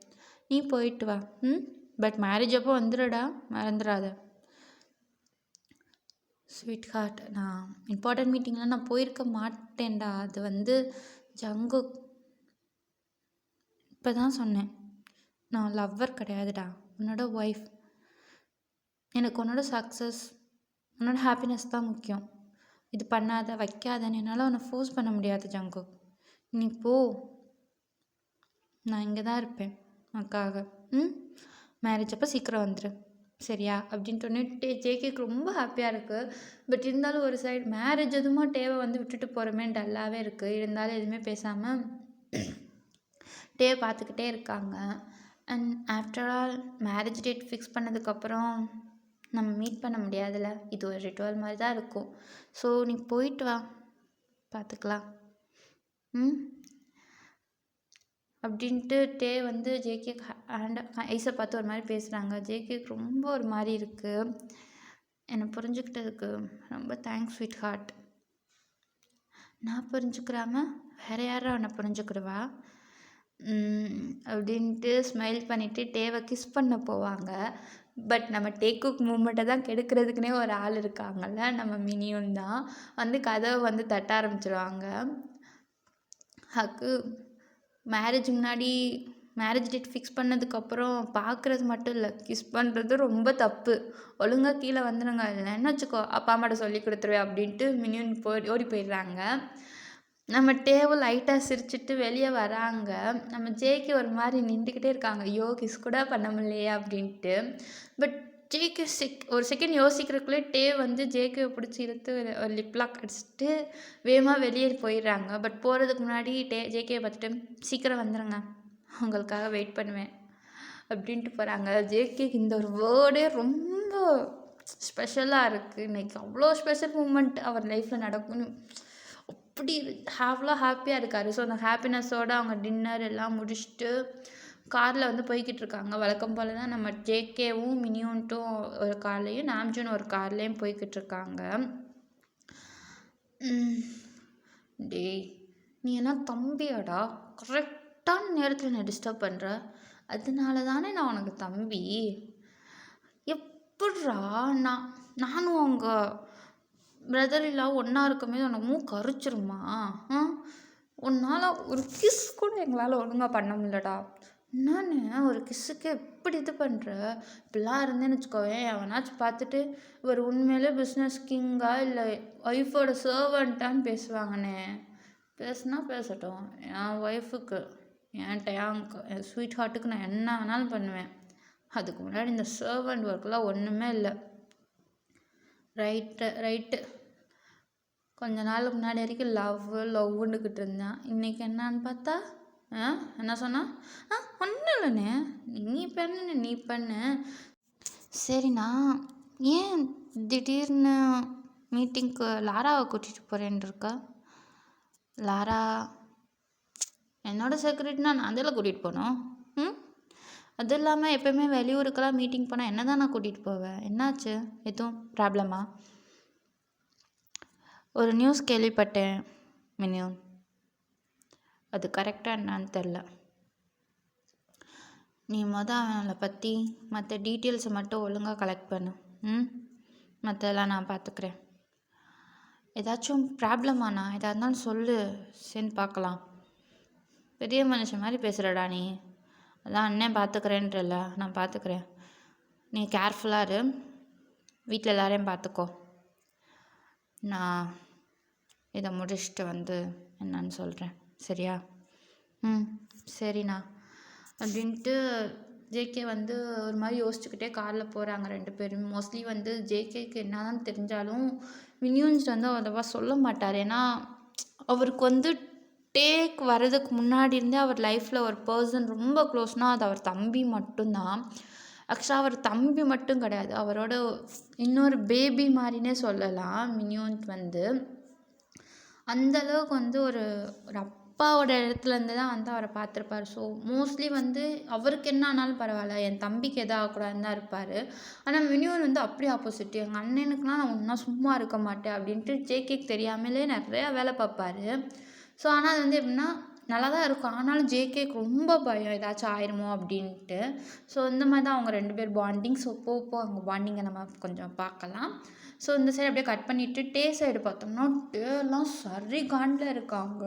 நீ போயிட்டு வா. பட் மேரேஜ் அப்போ வந்துடுடா, மறந்துடாத. ஸ்வீட் ஹார்ட், நான் இம்பார்ட்டன்ட் மீட்டிங்லாம் நான் போயிருக்க மாட்டேன்டா, அது வந்து ஜங்குக் இப்போ தான் சொன்னேன், நான் லவ்வர் கிடையாதுடா, உன்னோட ஒய்ஃப். எனக்கு உன்னோட சக்ஸஸ், உன்னோட ஹாப்பினஸ் தான் முக்கியம். இது பண்ணாத வைக்காதன்னு என்னால் உன்னை ஃபோர்ஸ் பண்ண முடியாது ஜங்குக், நீ போ, நான் இங்கே தான் இருப்பேன் உனக்காக. மேரேஜ் அப்போ சீக்கிரம் வந்துடு சரியா அப்படின்ட்டு ஜேகேக்கு ரொம்ப ஹாப்பியாக இருக்குது. பட் இருந்தாலும் ஒரு சைடு மேரேஜ் எதுவுமோ டேவை வந்து விட்டுட்டு போகிறோமே டல்லாகவே இருக்குது. இருந்தாலும் எதுவுமே பேசாமல் டேவை பார்த்துக்கிட்டே இருக்காங்க. And after all marriage date fix பண்ணதுக்கப்புறம் நம்ம மீட் பண்ண முடியாதுல்ல, இது ஒரு ரிச்சுவல் மாதிரி தான் இருக்கும். ஸோ நீ போயிட்டு வா, பார்த்துக்கலாம் அப்படின்ட்டு டே வந்து ஜேகே ஐஸை பார்த்து ஒரு மாதிரி பேசுகிறாங்க. ஜேகேக்கு ரொம்ப ஒரு மாதிரி இருக்குது. என்னை புரிஞ்சுக்கிட்டதுக்கு ரொம்ப தேங்க்ஸ் ஸ்வீட் ஹார்ட். நான் புரிஞ்சுக்கிறாம வேறு யாரும் என்னை புரிஞ்சுக்கிடுவா அப்படின்ட்டு ஸ்மைல் பண்ணிவிட்டு டேவை கிஸ் பண்ண போவாங்க. பட் நம்ம டேக்குக் மூமெண்ட்டை தான் கெடுக்கிறதுக்குனே ஒரு ஆள் இருக்காங்கல்ல, நம்ம மினியும் தான் வந்து கதவை வந்து தட்ட ஆரம்பிச்சிடுவாங்க. ஹக்கு மேரேஜ் டேட் ஃபிக்ஸ் பண்ணதுக்கப்புறம் பார்க்குறது மட்டும் இல்லை, கிஸ் பண்ணுறது ரொம்ப தப்பு, ஒழுங்காக கீழே வந்துடுங்க, இல்லைன்னு வச்சுக்கோ அப்பா அம்மாட்ட சொல்லி கொடுத்துருவேன் அப்படின்ட்டு மினியன் ஓடி போயிடுறாங்க. நம்ம டேபிள் லைட்டாக சிரிச்சிட்டு வெளியே வராங்க. நம்ம ஜேகே ஒரு மாதிரி நின்றுக்கிட்டே இருக்காங்க, ஐயோ கிஸ் கூட பண்ண முடியலையே அப்படின்ட்டு. பட் ஜேகே ஒரு செகண்ட் யோசிக்கிறதுக்குள்ளே டே வந்து ஜேகேவை பிடிச்சி இழுத்து ஒரு லிப்லாக் அடிச்சுட்டு வேகமாக வெளியே போயிடுறாங்க. பட் போகிறதுக்கு முன்னாடி ஜேகேவை பார்த்துட்டு சீக்கிரம் வந்துடுங்க, உங்களுக்காக வெயிட் பண்ணுவேன் அப்படின்ட்டு போகிறாங்க. ஜேகேக்கு இந்த ஒரு வேர்டே ரொம்ப ஸ்பெஷலாக இருக்குது. இன்றைக்கி அவ்வளோ ஸ்பெஷல் மூமெண்ட் அவர் லைஃப்பில் நடக்கும்னு அப்படி அவ்வளோ ஹாப்பியாக இருக்கார். ஸோ அந்த ஹாப்பினஸோடு அவங்க டின்னர் எல்லாம் முடிச்சுட்டு காரில் வந்து போய்கிட்டு இருக்காங்க. வழக்கம் போல் தான் நம்ம ஜேகேவும் மினியூன்ட்டும் ஒரு கார்லேயும் நாம்ஜூன் ஒரு கார்லேயும் போய்கிட்டு இருக்காங்க. டேய், நீ எல்லாம் தம்பியாடா? கரெக்டான நேரத்தில் நான் டிஸ்டர்ப் பண்ணுற, அதனால தானே நான் உனக்கு தம்பி. எப்பட்றா நானும் அவங்க பிரதர் இல்லா ஒன்றா இருக்கும்போது உனக்கு மூக்கு அரிச்சிருமா? உன்னால் ஒரு கிஸ் கூட எங்களால் ஒழுங்காக பண்ண முடியலடா. என்னன்னு ஒரு கிஸ்ஸுக்கு எப்படி இது பண்ணுற? இப்படிலாம் இருந்தேன்னு வச்சுக்கோவேன், அவனாச்சும் பார்த்துட்டு இவர் உண்மையிலே பிஸ்னஸ் கிங்கா இல்லை ஒய்ஃபோட சர்வெண்ட்டான்னு பேசுவாங்கண்ணே. பேசுனா பேசட்டும். என் ஒய்ஃபுக்கு என் டேங்க்கு என் ஸ்வீட் ஹார்ட்டுக்கு நான் என்ன வேணாலும் பண்ணுவேன். அதுக்கு முன்னாடி இந்த சர்வெண்ட் ஒர்க்கெலாம் ஒன்றுமே இல்லை. ரைட்டு. கொஞ்ச நாளுக்கு முன்னாடி வரைக்கும் லவ்வுன்னுக்கிட்டு இருந்தேன். இன்றைக்கி என்னான்னு பார்த்தா என்ன சொன்னா? ஒன்றும் இல்லைண்ணே, நீ பண்ணு. சரிண்ணா, ஏன் திடீர்னு மீட்டிங்க்கு லாராவை கூட்டிகிட்டு போகிறேன்னு இருக்கா? லாரா என்னோட செக்யூரிட்டினா நான் அதில் கூட்டிகிட்டு போனோம். அது இல்லாமல் எப்போயுமே வெளியூருக்கெல்லாம் மீட்டிங் போனால் என்ன தான் நான் கூட்டிகிட்டு போவேன்? என்னாச்சு? எதுவும் ப்ராப்ளமா? ஒரு நியூஸ் கேள்விப்பட்டேன் மினியூன், அது கரெக்டாக என்னான்னு தெரில. நீ அவனை பற்றி மற்ற டீட்டெயில்ஸை மட்டும் ஒழுங்காக கலெக்ட் பண்ணு. மற்றதெல்லாம் நான் பார்த்துக்கிறேன். ஏதாச்சும் ப்ராப்ளமாண்ணா? எதாக இருந்தாலும் சொல்லு, சேர்ந்து பார்க்கலாம். பெரிய மனுஷன் மாதிரி பேசுகிறடா நீ. அதான் அண்ணன் பார்த்துக்கிறேன்றல, நான் பார்த்துக்கிறேன். நீ கேர்ஃபுல்லாக இரு, வீட்டில் எல்லாரையும் பார்த்துக்கோ. நான் இதை முடிச்சுட்டு வந்து என்னன்னு சொல்கிறேன், சரியா? சரிண்ணா அப்படின்ட்டு ஜேகே வந்து ஒரு மாதிரி யோசிச்சுக்கிட்டே காரில் போகிறாங்க 2 பேரும். மோஸ்ட்லி வந்து ஜேகேக்கு என்ன தான் தெரிஞ்சாலும் மினியூன்ஸ் வந்து அவ்வளவா சொல்ல மாட்டார். ஏன்னா அவருக்கு வந்து டேக் வர்றதுக்கு முன்னாடி இருந்தே அவர் லைஃப்பில் ஒரு பர்சன் ரொம்ப க்ளோஸ்னால் அது அவர் தம்பி மட்டும்தான். ஆக்சுவலாக அவர் தம்பி மட்டும் கிடையாது, அவரோட இன்னொரு பேபி மாதிரினே சொல்லலாம். மினியூன்ஸ் வந்து அந்தளவுக்கு வந்து ஒரு அப்பாவோட இடத்துலேருந்து தான் வந்து அவரை பார்த்துருப்பார். ஸோ மோஸ்ட்லி வந்து அவருக்கு என்ன ஆனாலும் பரவாயில்ல, என் தம்பிக்கு எதாவது ஆகக்கூடாதுன்னு தான் இருப்பார். ஆனால் மினியூன் வந்து அப்படியே ஆப்போசிட். எங்கள் அண்ணனுக்குலாம் நான் ஒன்றா சும்மா இருக்க மாட்டேன் அப்படின்ட்டு ஜேகேக்கு தெரியாமலே நிறையா வேலை பார்ப்பார். ஸோ ஆனால் அது வந்து எப்படின்னா நல்லா தான் இருக்கும். ஆனாலும் ஜேகேக்கு ரொம்ப பயம் ஏதாச்சும் ஆயிருமோ அப்படின்ட்டு. ஸோ இந்த மாதிரி தான் அவங்க 2 பேர் பாண்டிங். ஸோ அவங்க பாண்டிங்கை நம்ம கொஞ்சம் பார்க்கலாம். ஸோ இந்த சைடு அப்படியே கட் பண்ணிவிட்டு டே சைடு பார்த்தோம்னா டேலாம் சரி காண்டில் இருக்காங்க.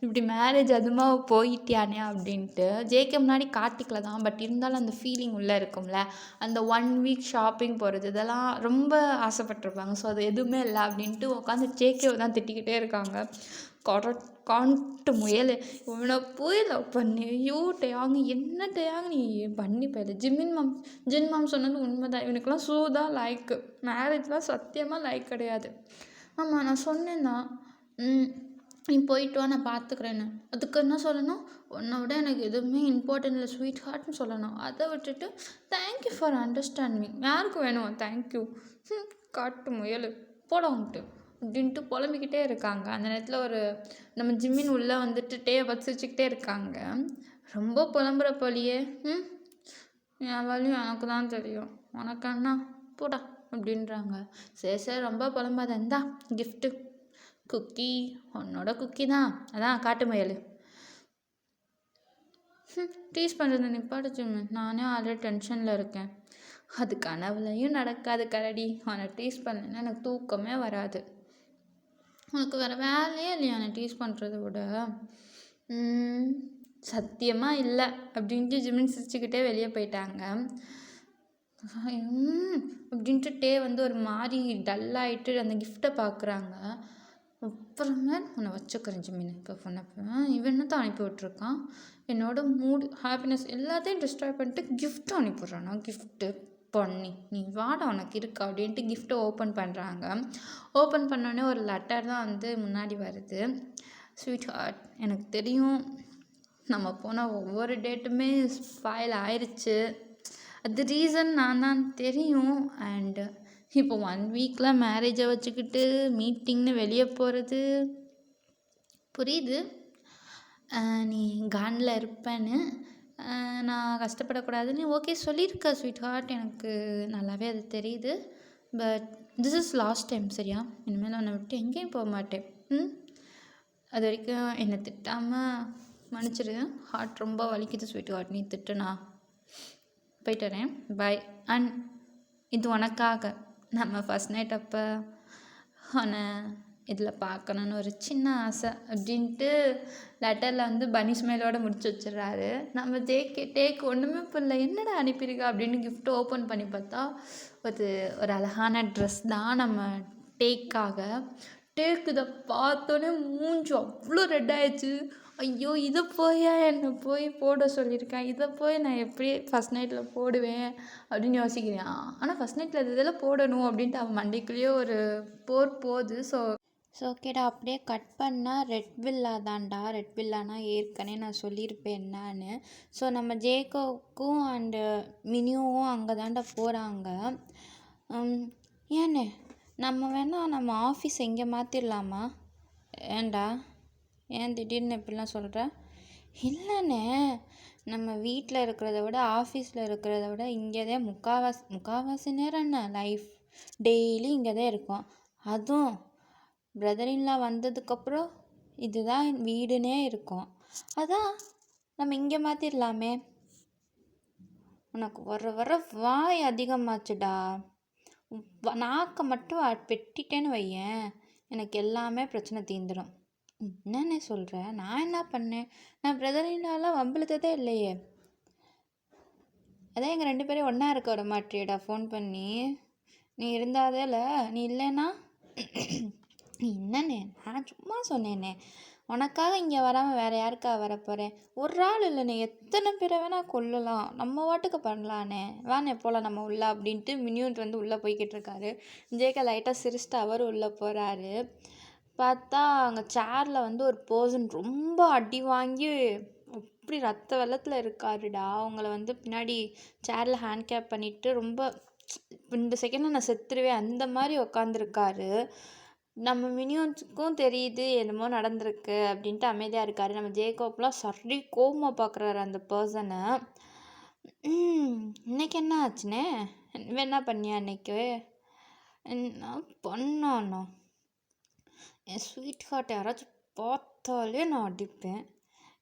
இப்படி மேரேஜ் அதுமா போயிட்டியானே அப்படின்ட்டு. ஜேகே முன்னாடி காட்டிக்கல தான், பட் இருந்தாலும் அந்த ஃபீலிங் உள்ளே இருக்கும்ல. அந்த 1 வீக் ஷாப்பிங் போகிறது இதெல்லாம் ரொம்ப ஆசைப்பட்டிருப்பாங்க. ஸோ அது எதுவுமே இல்லை அப்படின்ட்டு உட்காந்து ஜேகேவை தான் திட்டிக்கிட்டே இருக்காங்க. காண்ட்டு முயல், இவனை போய் லவ் பண்ணி டேயாங்க என்ன டேயாங்க நீ பண்ணி போயிடு. ஜின் மாம் சொன்னது உண்மைதான். இவனுக்கெல்லாம் தான் லைக்கு, மேரேஜ்லாம் சத்தியமாக லைக் கிடையாது. ஆமாம் நான் சொன்னேன் தான், நீ போயிட்டு வா நான் பார்த்துக்கிறேன்னு. அதுக்கு என்ன சொல்லணும்? உன்னை விட எனக்கு எதுவுமே இம்பார்ட்டன்ட் இல்லை ஸ்வீட் ஹார்ட்னு சொல்லணும். அதை விட்டுட்டு தேங்க்யூ ஃபார் அண்டர்ஸ்டாண்டிங். யாருக்கு வேணும் தேங்க்யூ? காட்டு முயல் போடவுன்ட்டு அப்படின்ட்டு புலம்பிக்கிட்டே இருக்காங்க. அந்த நேரத்தில் நம்ம ஜிம்மின் உள்ளே வந்துட்டு டேயை பார்த்து சிரிச்சுக்கிட்டே இருக்காங்க. ரொம்ப புலம்புற போலியே. என் வழியும் எனக்கு தான் தெரியும், உனக்கு அண்ணா போடா அப்படின்றாங்க. சரி ரொம்ப புலம்பாத, இந்தா கிஃப்ட்டு குக்கி, உன்னோட குக்கி தான், அதான் காட்டு முயல். டீஸ் பண்ணுறது நிப்பாடு ஜிம்மு, நானே ஆல்ரெடி டென்ஷனில் இருக்கேன். அது கனவுலையும் நடக்காது கரடி. அவனை டீஸ் பண்ணேன்னா எனக்கு தூக்கமே வராது. உனக்கு வேறு வேலையே இல்லையா என்னை டீஸ் பண்ணுறத விட? சத்தியமாக இல்லை அப்படின்ட்டு ஜிம்மின் சிரிச்சுக்கிட்டே வெளியே போயிட்டாங்க. அப்படின்ட்டு டே வந்து ஒரு மாதிரி டல்லாகிட்டு அந்த கிஃப்ட்டை பார்க்குறாங்க. அப்புறமே உன்னை வச்சுக்கிறேன் ஜிம்மின், இப்போ இவன் என்னத்தான் அனுப்பி விட்ருக்கான். என்னோட மூடு ஹாப்பினஸ் எல்லாத்தையும் டிஸ்ட்ராய் பண்ணிட்டு கிஃப்ட் அனுப்பிடுறானா? கிஃப்ட்டு பண்ணி நீ வாடா உனக்கு இருக்கா அப்படின்ட்டு கிஃப்ட்டை ஓப்பன் பண்ணுறாங்க. ஓப்பன் பண்ணோடனே ஒரு லெட்டர் தான் வந்து முன்னாடி வருது. ஸ்வீட் ஹார்ட், எனக்கு தெரியும் நம்ம போன ஒவ்வொரு டேட்டுமே ஸ்பாயில் ஆயிடுச்சு, அது ரீசன் நான் தான் தெரியும். அண்டு இப்போ 1 வீக்கில் மேரேஜை வச்சுக்கிட்டு மீட்டிங்னு வெளியே போகிறது புரியுது, நீ கானில் இருப்பேன்னு. நான் கஷ்டப்படக்கூடாதுன்னு ஓகே சொல்லியிருக்க ஸ்வீட் ஹார்ட், எனக்கு நல்லாவே அது தெரியுது. But this is last time, சரியா? இனிமேல் உன்னை விட்டு எங்கேயும் போக மாட்டேன். ம் அது வரைக்கும் என்னை திட்டாமல் மன்னிச்சிடு. ஹார்ட் ரொம்ப வலிக்குது ஸ்வீட் ஹார்ட், நீ திட்டுனா. போயிட்டு வரேன், பாய். அண்ட் இது உனக்காக, நம்ம ஃபஸ்ட் நைட் அப்போ உன்னை இதில் பார்க்கணுன்னு ஒரு சின்ன ஆசை அப்படின்ட்டு லெட்டரில் வந்து பனி ஸ்மைலோடு முடிச்சு வச்சிடுறாரு. நம்ம டேக் ஒன்றுமே புரியல, என்னடா அனுப்பியிருக்கா அப்படின்னு கிஃப்ட் ஓப்பன் பண்ணி பார்த்தா ஒரு அழகான ட்ரெஸ் தான் நம்ம டேக்காக. டேக் இதை பார்த்தோன்னே மூஞ்சி அவ்வளோ ரெட் ஆயிடுச்சு. ஐயோ, இதை போயா என்னை போய் போட சொல்லியிருக்கேன், இதை போய் நான் எப்படி ஃபஸ்ட் நைட்டில் போடுவேன் அப்படின்னு யோசிக்கிறேன். ஆனால் ஃபஸ்ட் நைட்டில் இதெல்லாம் போடணும் அப்படின்ட்டு அவன் மண்டைக்குள்ளேயே ஒரு போர் போகுது. ஸோ ஓகேடா, அப்படியே கட் பண்ணால் ரெட் வில்லா தான்டா. ரெட் வில்லானா ஏற்கனவே நான் சொல்லியிருப்பேன் என்னான்னு. ஸோ நம்ம ஜேக்கோவுக்கும் அண்டு மினியும் அங்கே தாண்டா போகிறாங்க. ஏண்ணே, நம்ம வேணால் நம்ம ஆஃபீஸ் எங்கே மாற்றிடலாமா? ஏன்டா, ஏன் திடீர்னு இப்படிலாம் சொல்கிற? இல்லைண்ணே, நம்ம வீட்டில் இருக்கிறத விட ஆஃபீஸில் இருக்கிறத விட இங்கே தான் முக்கால்வாசி நேரம் என்ன லைஃப் டெய்லி இங்கே தான் இருக்கும். அதுவும் பிரதர்-இன்-லா வந்ததுக்கப்புறம் இதுதான் வீடுனே இருக்கும். அதான் நம்ம இங்கே மாற்றிடலாமே. உனக்கு வர வாய் அதிகமாச்சுடா. நாக்கை மட்டும் வெட்டிட்டேன்னு வையேன், எனக்கு எல்லாமே பிரச்சனை தீந்துடும். என்னன்னு சொல்கிற? நான் என்ன பண்ணேன்? நான் பிரதர்-இன்-லாலாம் வம்பிழுத்ததே இல்லையே. அதான் எங்கள் 2 பேரையும் ஒன்றா இருக்க விட மாட்டியேடா ஃபோன் பண்ணி. நீ இருந்தாதே இல்லை, நீ இல்லைன்னா என்னண்ணே, நான் சும்மா சொன்னேண்ணே. உனக்காக இங்கே வராமல் வேறு யாருக்காக வரப்போகிறேன்? ஒரு ஆள் இல்லைண்ணே, எத்தனை பேரை வேணால் கொல்லலாம், நம்ம வாட்டுக்கு பண்ணலாண்ணே. வாண்ணே போகலாம் நம்ம உள்ளே அப்படின்ட்டு மினியூட் வந்து உள்ளே போய்கிட்டு இருக்காரு. ஜேகே லைட்டாக சிரிச்சிட்டு அவரும் உள்ளே போகிறாரு. பார்த்தா அங்கே சேரில் வந்து ஒரு பர்சன் ரொம்ப அடி வாங்கி அப்படி ரத்த வெள்ளத்தில் இருக்காருடா. அவங்கள வந்து பின்னாடி சேரில் ஹேண்ட் கேப் பண்ணிவிட்டு ரொம்ப இந்த செகண்டில் நான் செத்துருவேன் அந்த மாதிரி உக்காந்துருக்காரு. நம்ம மினியூன்ஸுக்கும் தெரியுது என்னமோ நடந்திருக்கு அப்படின்ட்டு அமைதியாக இருக்காரு. நம்ம ஜேக்கோப்லாம் சரி கோவமாக பார்க்குறாரு அந்த பர்சனை. இன்னைக்கு என்ன ஆச்சுண்ணே? என்ன பண்ணியா இன்னைக்கு? என்ன பண்ணாண்ணா? என் ஸ்வீட் ஹார்ட் யாராச்சும் பார்த்தாலே நான் அடிப்பேன்.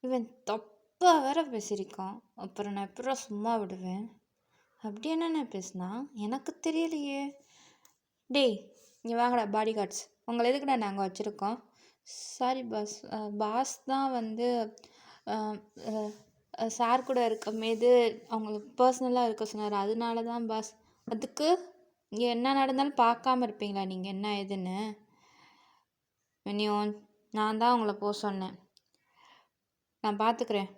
இவன் தப்பாக வேற பேசியிருக்கான், அப்புறம் நான் எப்படா சும்மா விடுவேன்? அப்படி என்னென்ன பேசுனா எனக்கு தெரியலையே. டேய் இங்கே வாங்கடா பாடி கார்ட்ஸ், உங்களை எதுக்குடா நாங்கள் வச்சுருக்கோம்? சாரி பாஸ், பாஸ் தான் வந்து சார் கூட இருக்க மீது அவங்களுக்கு பர்சனலாக இருக்க சொன்னார், அதனால தான் பாஸ். அதுக்கு இங்கே என்ன நடந்தாலும் பார்க்காம இருப்பீங்களா நீங்கள் என்ன ஏதுன்னு? மினியோன், நான் தான் உங்களை போக சொன்னேன், நான் பார்த்துக்கிறேன்.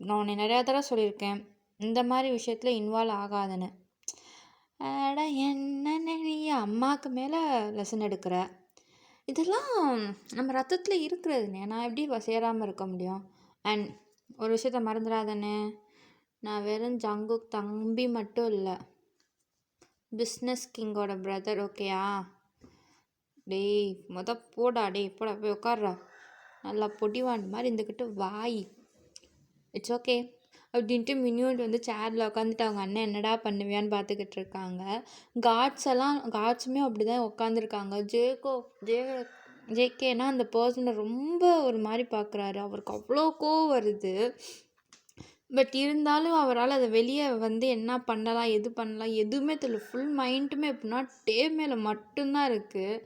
நான் உன்னை நிறையா தடவை சொல்லியிருக்கேன் இந்த மாதிரி விஷயத்தில் இன்வால்வ் ஆகாதுன்னு. அட என்னென்ன நீ அம்மாவுக்கு மேலே லெசன் எடுக்கிற? இதெல்லாம் நம்ம ரத்தத்தில் இருக்கிறதுனே, நான் எப்படி சேராமல் இருக்க முடியும்? அண்ட் ஒரு விஷயத்த மறந்துடாதண்ணே, நான் வெறும் ஜங்குக் தம்பி மட்டும் இல்லை, பிஸ்னஸ் கிங்கோட பிரதர், ஓகேயா? டேய் போடா, போய் உட்கார்றா. நல்லா பொடிவாண்டு மாதிரி இருந்துக்கிட்டு வாய். இட்ஸ் ஓகே அப்படின்ட்டு மினியூட் வந்து சேரில் உட்காந்துட்டு அவங்க அண்ணன் என்னடா பண்ணுவியான்னு பார்த்துக்கிட்டு இருக்காங்க. கார்ட்ஸுமே அப்படி தான் உட்காந்துருக்காங்க. ஜேகேனா அந்த பர்சனை ரொம்ப ஒரு மாதிரி பார்க்குறாரு. அவருக்கு அவ்வளோ கோவம் வருது. பட் இருந்தாலும் அவரால் அதை வெளியே வந்து என்ன பண்ணலாம் எது பண்ணலாம் எதுவுமே தெரியல. ஃபுல் மைண்டுமே எப்படின்னா டே மேலே மட்டும்தான் இருக்குது.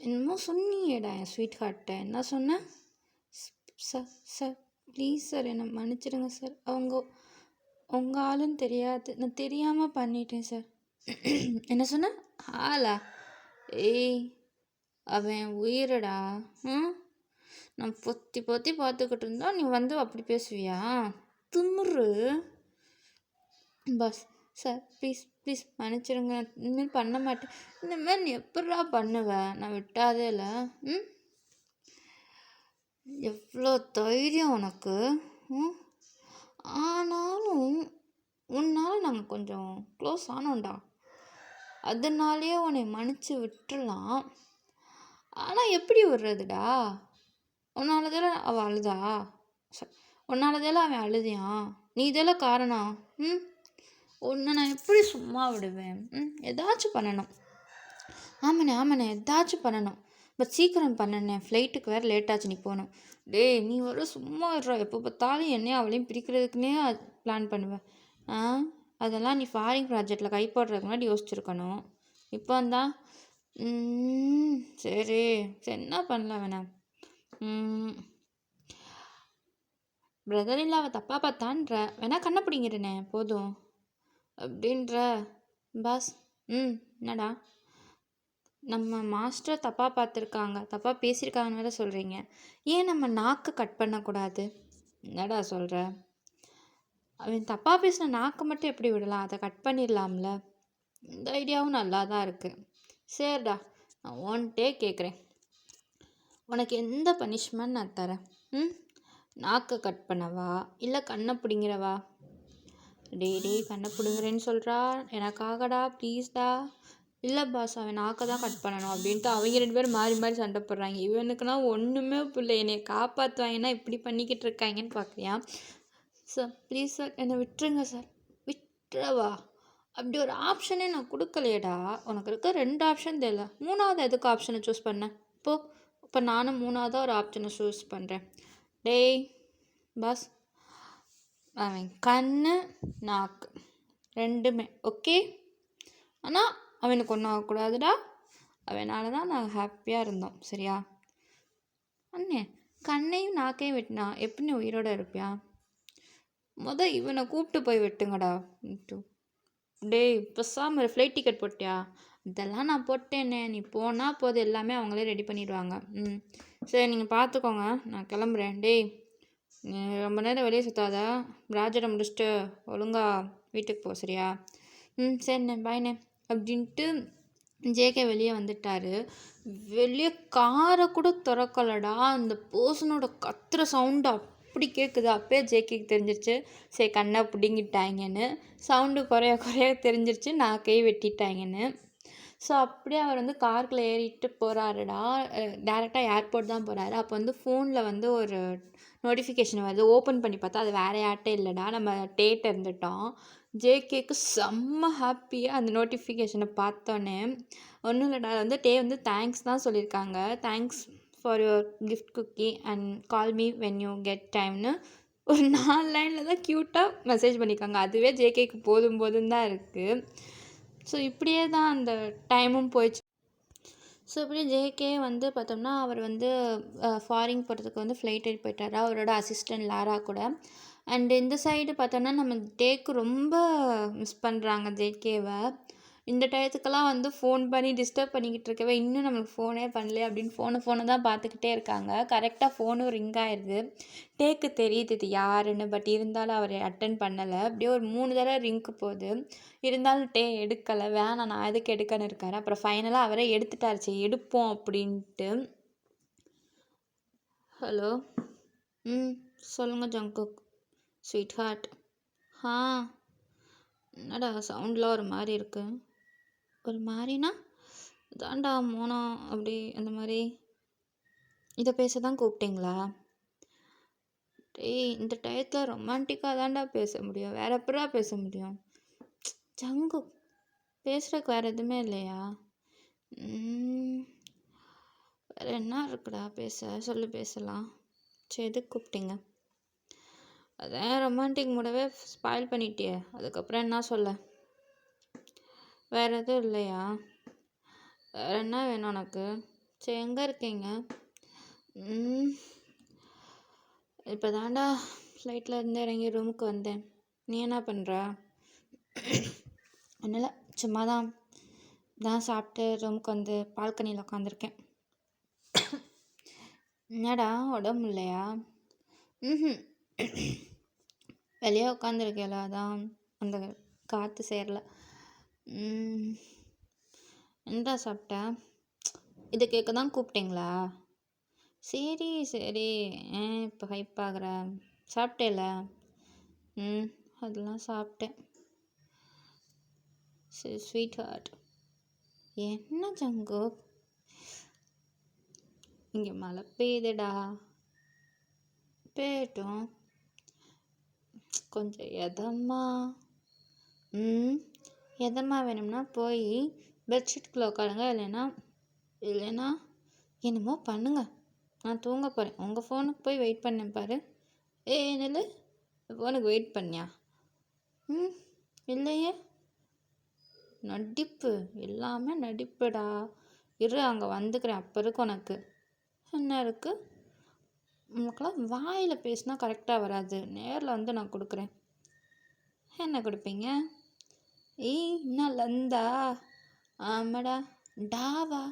என்னமோ சொன்னியேடா என் ஸ்வீட் ஹார்ட்டை, என்ன சொன்னேன்? சார் ப்ளீஸ் சார், என்னை மன்னிச்சிடுங்க சார், உங்கள் ஆளுன்னு தெரியாது, நான் தெரியாமல் பண்ணிட்டேன் சார். என்ன சொன்ன? ஆளா? ஏய் அவன் உயிரடா. நான் பொத்தி பார்த்துக்கிட்டு இருந்தா நீ வந்து அப்படி பேசுவியா? திமுரு. பாஸ் சார் ப்ளீஸ் மன்னிச்சிடுங்க, இனிமேல் பண்ண மாட்டேன். இனிமேல் நீ எப்படா பண்ணுவேன்? நான் விட்டாதே இல்லை. எவ்வளோ தைரியம் உனக்கு? ஆனாலும் உன்னால் நாங்கள் கொஞ்சம் க்ளோஸ் ஆனோம்டா, அதனாலேயே உன்னை மன்னிச்சு விட்டுடலாம். ஆனால் எப்படி விடுறதுடா? உன்னால தானே அவள் அழுதா? ச உன்னால தானே அவன் அழுதியான்? நீ தானே காரணம். ம் உன்னை நான் எப்படி சும்மா விடுவேன்? ஏதாச்சும் பண்ணணும். ஆமாண்ணே ஏதாச்சும் பண்ணணும். பட் சீக்கிரம் பண்ணண்ணே, ஃப்ளைட்டுக்கு வேறு லேட் ஆச்சு, நீ போகணும். டேய் நீ வர சும்மா இருடா, எப்போ பார்த்தாலும் என்னையும் அவளையும் பிரிக்கிறதுக்குன்னே பிளான் பண்ணுவேன். ஆ அதெல்லாம் நீ ஃபாரின் ப்ராஜெக்டில் கை போடுறதுக்கு முன்னாடி யோசிச்சிருக்கணும். இப்போ வந்தா சரி சரி என்ன பண்ணலாம் வேணாம். பிரதர் இல்லை அவள் தப்பாக பார்த்தான்ற வேணா கண்ணை பிடிங்கிறனே போதும் அப்படின்ற. பாஸ் என்னடா? நம்ம மாஸ்டர் தப்பாக பார்த்துருக்காங்க, தப்பாக பேசியிருக்காங்கன்னு வேற சொல்கிறீங்க. ஏன் நம்ம நாக்கு கட் பண்ணக்கூடாது? என்னடா சொல்கிற? அவன் தப்பாக பேசின நாக்கு மட்டும் எப்படி விடலாம்? அதை கட் பண்ணிடலாம்ல. இந்த ஐடியாவும் நல்லா தான் இருக்குது. சரிடா, நான் ஒன்ட்டே கேட்குறேன். உனக்கு எந்த பனிஷ்மெண்ட் நான் தரேன்? நாக்கை கட் பண்ணவா இல்லை கண்ணை பிடிங்கிறவா? டே கண்ணை பிடுங்குறேன்னு சொல்கிறா, எனக்காகடா ப்ளீஸ்டா. இல்லை பாஸ் அவன் நாக்கை தான் கட் பண்ணணும் அப்படின்ட்டு அவங்க 2 பேரும் மாறி மாறி சண்டை போடுறாங்க. இவனுக்குன்னா ஒன்றுமே இல்லை, என்னை காப்பாற்றுவாங்கன்னா இப்படி பண்ணிக்கிட்டு இருக்காங்கன்னு பார்க்குறியா? சார் ப்ளீஸ் சார் என்னை விட்டுருங்க சார். விட்டுறவா? அப்படி ஒரு ஆப்ஷனே நான் கொடுக்கலையேடா. உனக்கு இருக்க 2 ஆப்ஷன் தெரியல, 3வது எதுக்கு ஆப்ஷனை சூஸ் பண்ணேன்? இப்போ நானும் 3வதாக ஒரு ஆப்ஷனை சூஸ் பண்ணுறேன். டேய் பாஸ், அவன் கண்ணு நாக்கு 2மே ஓகே, ஆனால் அவனுக்கு ஒன்றும் ஆகக்கூடாதுடா. அவனால தான் நாங்கள் ஹாப்பியாக இருந்தோம், சரியா? அண்ணே கண்ணையும் நாக்கையும் வெட்டினா எப்படி உயிரோடு இருப்பியா? இவனை கூப்பிட்டு போய் வெட்டுங்கடா. டேய் பேசாமல் ஃப்ளைட் டிக்கெட் போட்டியா? இதெல்லாம் நான் போட்டேன்னே, நீ போனால் போது எல்லாமே அவங்களே ரெடி பண்ணிடுவாங்க. சரி நீங்கள் பார்த்துக்கோங்க, நான் கிளம்புறேன். டேய் ரொம்ப நேரம் வெளியே சுற்றாத, ப்ராஜெக்டை முடிச்சுட்டு ஒழுங்கா வீட்டுக்கு போ, சரியா? சரிண்ணே பாய்ண்ணே அப்படின்ட்டு ஜேகே வெளியே வந்துட்டார். வெளியே காரை கூட திறக்கலடா. அந்த பர்சனோட கத்துற சவுண்டு அப்படி கேட்குது. அப்போயே ஜேகேக்கு தெரிஞ்சிருச்சு, சரி கண்ணை பிடுங்கிட்டாங்கன்னு. சவுண்டு குறைய தெரிஞ்சிருச்சு, நான் கை வெட்டிட்டாங்கன்னு. ஸோ அப்படியே அவர் வந்து காருக்குள்ளே ஏறிட்டு போகிறாருடா. டேரெக்டாக ஏர்போர்ட் தான் போகிறாரு. அப்போ வந்து ஃபோனில் வந்து ஒரு நோட்டிஃபிகேஷன் வருது. ஓப்பன் பண்ணி பார்த்தா அது வேறு யார்கிட்ட இல்லைடா, நம்ம டேட் இருந்துட்டோம். ஜேகேக்கு செம்ம ஹாப்பியாக அந்த நோட்டிஃபிகேஷனை பார்த்தோன்னே. ஒன்றும் இல்லைடா, வந்து வந்து தேங்க்ஸ் தான் சொல்லியிருக்காங்க. Thanks for your gift cookie and call me when you get டைம்னு ஒரு 4 லைனில் தான் க்யூட்டாக மெசேஜ் பண்ணியிருக்காங்க. அதுவே ஜேகேக்கு போதும் தான் இருக்குது. ஸோ இப்படியே தான் அந்த டைமும் போயிடுச்சு. ஸோ இப்படி ஜேகே வந்து பார்த்தோம்னா அவர் வந்து ஃபாரின் போகிறதுக்கு வந்து ஃப்ளைட் ஏறி போயிட்டார் அவரோட அசிஸ்டன்ட் லாரா கூட. அண்ட் இந்த சைடு பார்த்தோம்னா நம்ம டேக்கு ரொம்ப மிஸ் பண்ணுறாங்க ஜேகேவை. இந்த டயத்துக்கெல்லாம் வந்து ஃபோன் பண்ணி டிஸ்டர்ப் பண்ணிக்கிட்டு இருக்கவே, இன்னும் நம்மளுக்கு ஃபோனே பண்ணல அப்படின்னு ஃபோனை தான் பார்த்துக்கிட்டே இருக்காங்க. கரெக்டாக ஃபோனும் ரிங் ஆயிடுது. டேக்கு தெரியுது இது யாருன்னு, பட் இருந்தாலும் அவர் அட்டன் பண்ணலை. அப்படியே ஒரு 3 தடவை ரிங்க்கு போகுது. இருந்தாலும் எடுக்கலை. வேணாம் நான் எதுக்கு எடுக்கன்னு இருக்காரு. அப்புறம் ஃபைனலாக அவரே எடுத்துட்டாரு, சரி எடுப்போம் அப்படின்ட்டு. ஹலோ சொல்லுங்கள் ஜங்குக் ஸ்வீட் ஹார்ட். என்னடா சவுண்ட்லாம் ஒரு மாதிரி இருக்கு? ஒரு மாதிரினா தாண்டா மோனம் அப்படி அந்த மாதிரி. இதை பேச தான் கூப்பிட்டீங்களா? டேய் இந்த டயத்தில் ரொமான்டிக்காக தாண்டா பேச முடியும், வேற எப்படா பேச முடியும்? ஜங்கு பேசுகிறதுக்கு வேறு எதுவுமே இல்லையா? வேறு என்ன இருக்குடா பேச, சொல்லு பேசலாம். சரி எதுக்கு கூப்பிட்டீங்க? அதான் ரொமான்டிக் மூடவே ஸ்பாயில் பண்ணிட்டியே, அதுக்கப்புறம் என்ன சொல்ல? வேறு எதுவும் இல்லையா? வேறு என்ன வேணும் உனக்கு? சரி எங்கே இருக்கீங்க? இப்போ தாண்டா ஃப்ளைட்டில் இருந்து இறங்கி ரூமுக்கு வந்தேன். நீ என்ன பண்ணுற? ஒன்றும் இல்லை, சும்மா தான் சாப்பிட்டு ரூமுக்கு வந்து பால்கனியில் உட்காந்துருக்கேன். என்னடா உடம்பு இல்லையா? வெளியே உட்காந்துருக்கேல, அதான் அந்த காற்று சேரல. என்னடா சாப்பிட்ட? இதை கேட்க தான் கூப்பிட்டீங்களா? சரி இப்போ ஹைப் ஆகிற. சாப்பிட்டேல? அதெல்லாம் சாப்பிட்டேன். சரி ஸ்வீட் ஹார்ட். என்ன ஜங்கு இங்கே மழை பெய்யுதுடா. பேட்டும் கொஞ்சம் எதம்மா. ம் எதம்மா வேணும்னா போய் பெட்ஷீட்குள்ளே உட்காருங்க, இல்லைன்னா என்னமோ பண்ணுங்க. நான் தூங்க போகிறேன். உங்கள் ஃபோனுக்கு போய் வெயிட் பண்ணேன் பாரு. என்னது ஃபோனுக்கு வெயிட் பண்ணியா? இல்லையே. நடிப்பு, எல்லாமே நடிப்புடா. இரு, அங்கே வந்துக்கிறேன். அப்போ இருக்கு உனக்கு. என்ன இருக்குது? உனக்கெல்லாம் வாயில் பேசினா கரெக்டாக வராது. நேரில் வந்து நான் கொடுக்குறேன். என்ன கொடுப்பீங்க? என்ன லந்தா? ஆமாடா. டாவா?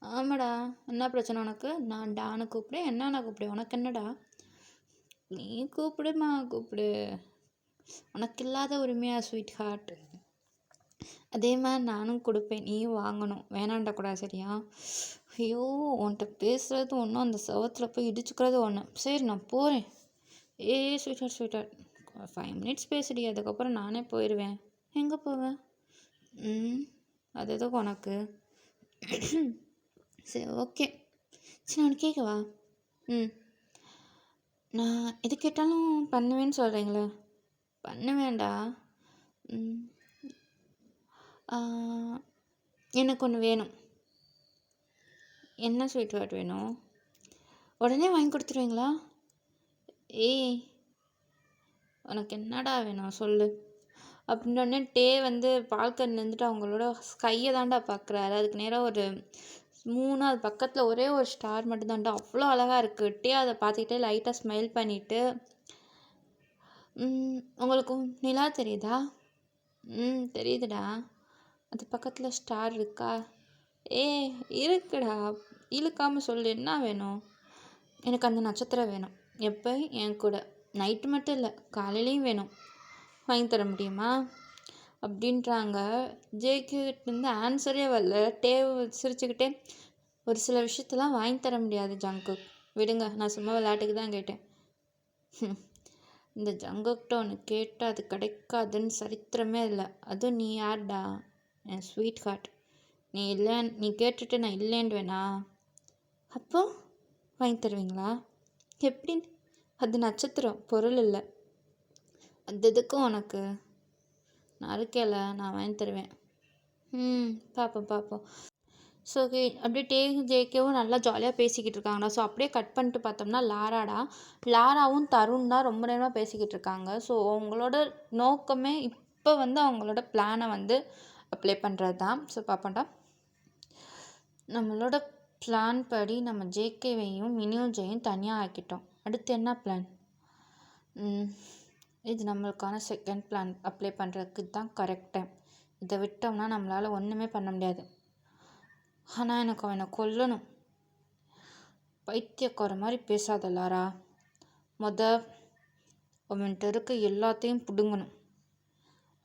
ஆமாடா. என்ன பிரச்சனை உனக்கு? நான் டான்னு கூப்பிடு, என்னன்னு கூப்பிடு, உனக்கு என்னடா? நீ கூப்பிடுமா, கூப்பிடு. உனக்கு இல்லாத உரிமையா ஸ்வீட் ஹார்ட்? அதே மாதிரி நானும் கொடுப்பேன், நீயும் வாங்கணும். வேணாண்டா கூட, சரியா? ஐயோ, உன்கிட்ட பேசுகிறது ஒன்றும், அந்த சவத்தில் போய் இடிச்சுக்கிறது ஒன்று. சரி, நான் போகிறேன். ஸ்வீட் ஹார்ட் 5 மினிட்ஸ் பேசுடி, அதுக்கப்புறம் நானே போயிடுவேன். எங்கே போவேன்? அது எதுக்கு உனக்கு? சரி, ஓகே. சரி, நான் கேட்கவா? நான் எது கேட்டாலும் பண்ணுவேன்னு சொல்கிறீங்களே. பண்ணுவேண்டா. எனக்கு ஒன்று வேணும். என்ன ஸ்வீட் ஹார்ட் வேணும்? உடனே வாங்கி கொடுத்துருவீங்களா? உனக்கு என்னடா வேணும் சொல்லு. அப்படின்னோடனே வந்து பால்கனில் இருந்துட்டு அவங்களோட கையை தாண்டா பார்க்குறாரு. அதுக்கு நேராக ஒரு 3வது பக்கத்தில் ஒரே ஒரு ஸ்டார் மட்டும்தான்டா, அவ்வளோ அழகாக இருக்குது. அதை பார்த்துக்கிட்டே லைட்டாக ஸ்மைல் பண்ணிவிட்டு, உங்களுக்கு நிலா தெரியுதா? தெரியுதுடா. அது பக்கத்தில் ஸ்டார் இருக்கா? இருக்குடா. இழுக்காமல் சொல்லு, என்ன வேணும்? எனக்கு அந்த நட்சத்திரம் வேணும். எப்போ? என் கூட. நைட்டு மட்டும் இல்லை, காலையிலையும் வேணும். வாங்கி தர முடியுமா அப்படின்றாங்க. ஜேகிட்டேருந்து ஆன்சரே வரல. சிரிச்சுக்கிட்டே, ஒரு சில விஷயத்தெல்லாம் வாங்கி தர முடியாது ஜங்குக், விடுங்க, நான் சும்மா விளையாட்டுக்கு தான் கேட்டேன். இந்த ஜங்குக்கிட்ட ஒன்று கேட்டால் அது கிடைக்காதுன்னு சரித்திரமே இல்லை. அதுவும் நீ யார்டா? என் ஸ்வீட் ஹார்ட். நீ கேட்டுட்டு நான் இல்லைன்னுவேனா? அப்போ வாங்கி தருவீங்களா? எப்படின்னு? அது நட்சத்திரம், பொருள் இல்லை. அது எதுக்கும் உனக்கு? நான் இருக்கேல, நான் வாங்கி தருவேன். பார்ப்போம். ஸோ அப்படியே ஜேகேவும் நல்லா ஜாலியாக பேசிக்கிட்டு இருக்காங்கடா. ஸோ அப்படியே கட் பண்ணிட்டு பார்த்தோம்னா லாராவும் தருண் தான் ரொம்ப நேரமாக பேசிக்கிட்டு இருக்காங்க. ஸோ அவங்களோட நோக்கமே இப்போ அவங்களோட பிளானை அப்ளை பண்ணுறது தான். ஸோ பார்ப்போம்டா. நம்மளோட பிளான் படி நம்ம ஜேகேவையும் மினியூஜையும் தனியாக ஆக்கிட்டோம். அடுத்து என்ன பிளான்? இது நம்மளுக்கான செகண்ட் பிளான் அப்ளை பண்ணுறதுக்கு தான் கரெக்ட் டைம். இதை விட்டோம்னா நம்மளால் ஒன்றுமே பண்ண முடியாது. ஆனால் எனக்கு அவனை கொல்லணும். பைத்தியக்கார மாதிரி பேசாத லாரா. அவன்கிட்ட இருக்க எல்லாத்தையும் பிடுங்கணும்.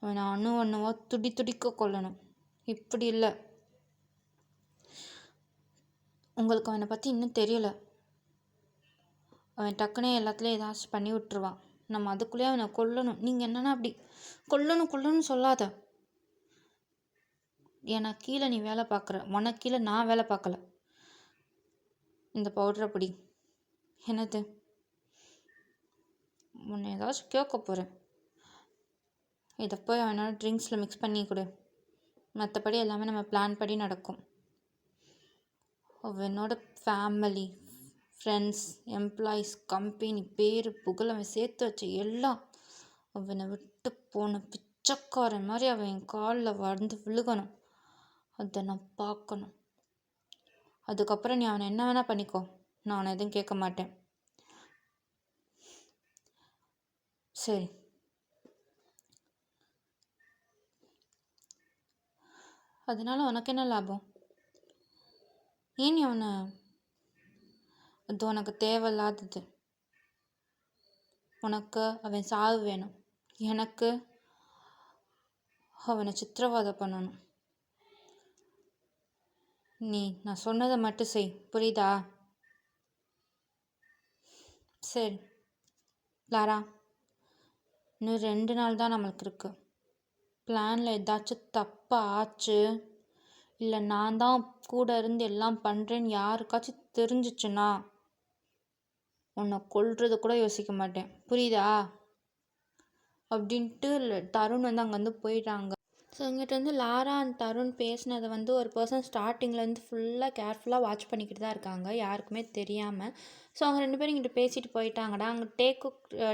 அவனை அணுவா துடிக்க கொல்லணும். இப்படி இல்லை. உங்களுக்கு அவனை பற்றி இன்னும் தெரியலை. அவன் டக்குனே எல்லாத்துலேயும் ஏதாச்சும் பண்ணி விட்டுருவான். நம்ம அதுக்குள்ளேயே அவனை கொல்லணும். நீங்கள் என்னன்னா அப்படி கொல்லணும்னு சொல்லாத. எனக்கு கீழே நீ வேலை பார்க்குற, உனக்கு கீழே நான் வேலை பார்க்கல. இந்த பவுடரை பிடி. என்னது? உன்னை ஏதாச்சும் கேட்க போகிறேன். இதை போய் அவனோட ட்ரிங்க்ஸில் மிக்ஸ் பண்ணி கொடு. மற்றபடி எல்லாமே நம்ம பிளான் படி நடக்கும். அவனோட ஃபேமிலி, ஃப்ரெண்ட்ஸ், எம்ப்ளாயீஸ், கம்பெனி பேர் புகழ், அவன் சேர்த்து வச்ச எல்லாம் அவனை விட்டு போன பிச்சைக்காரன் மாதிரி அவன் என் காலில் விழுகணும். அதை நான் பார்க்கணும். அதுக்கப்புறம் நீ அவனை என்ன வேணால் பண்ணிக்கோ, நான் அவனை எதுவும் கேட்க மாட்டேன். சரி. அதனால உனக்கு என்ன லாபம்? ஏன் நீ அவனை? அது உனக்கு தேவையில்லாதது. உனக்கு அவன் சாவு வேணும். எனக்கு அவனை சித்திரவதை பண்ணணும். நான் சொன்னதை மட்டும் செய், புரியுதா? சரி லாரா, இன்னும் 2 நாள் தான் நம்மளுக்கு இருக்குது. பிளானில் ஏதாச்சும் தப்பாக ஆச்சு, இல்லை நான் தான் கூட இருந்து எல்லாம் பண்ணுறேன்னு யாருக்காச்சும் தெரிஞ்சிச்சுன்னா உன்னை கொல்றது கூட யோசிக்க மாட்டேன், புரியுதா அப்படின்ட்டு தருண் வந்து அங்கேருந்து போயிட்டாங்க. ஸோ இங்கிட்ட வந்து லாரா அண்ட் தருண் பேசினதை வந்து ஒரு பர்சன் ஸ்டார்டிங்லேருந்து ஃபுல்லாக கேர்ஃபுல்லாக வாட்ச் பண்ணிக்கிட்டு தான் இருக்காங்க, யாருக்குமே தெரியாமல். ஸோ அவங்க 2 பேரும் இங்கிட்ட பேசிட்டு போயிட்டாங்கடா. அங்கே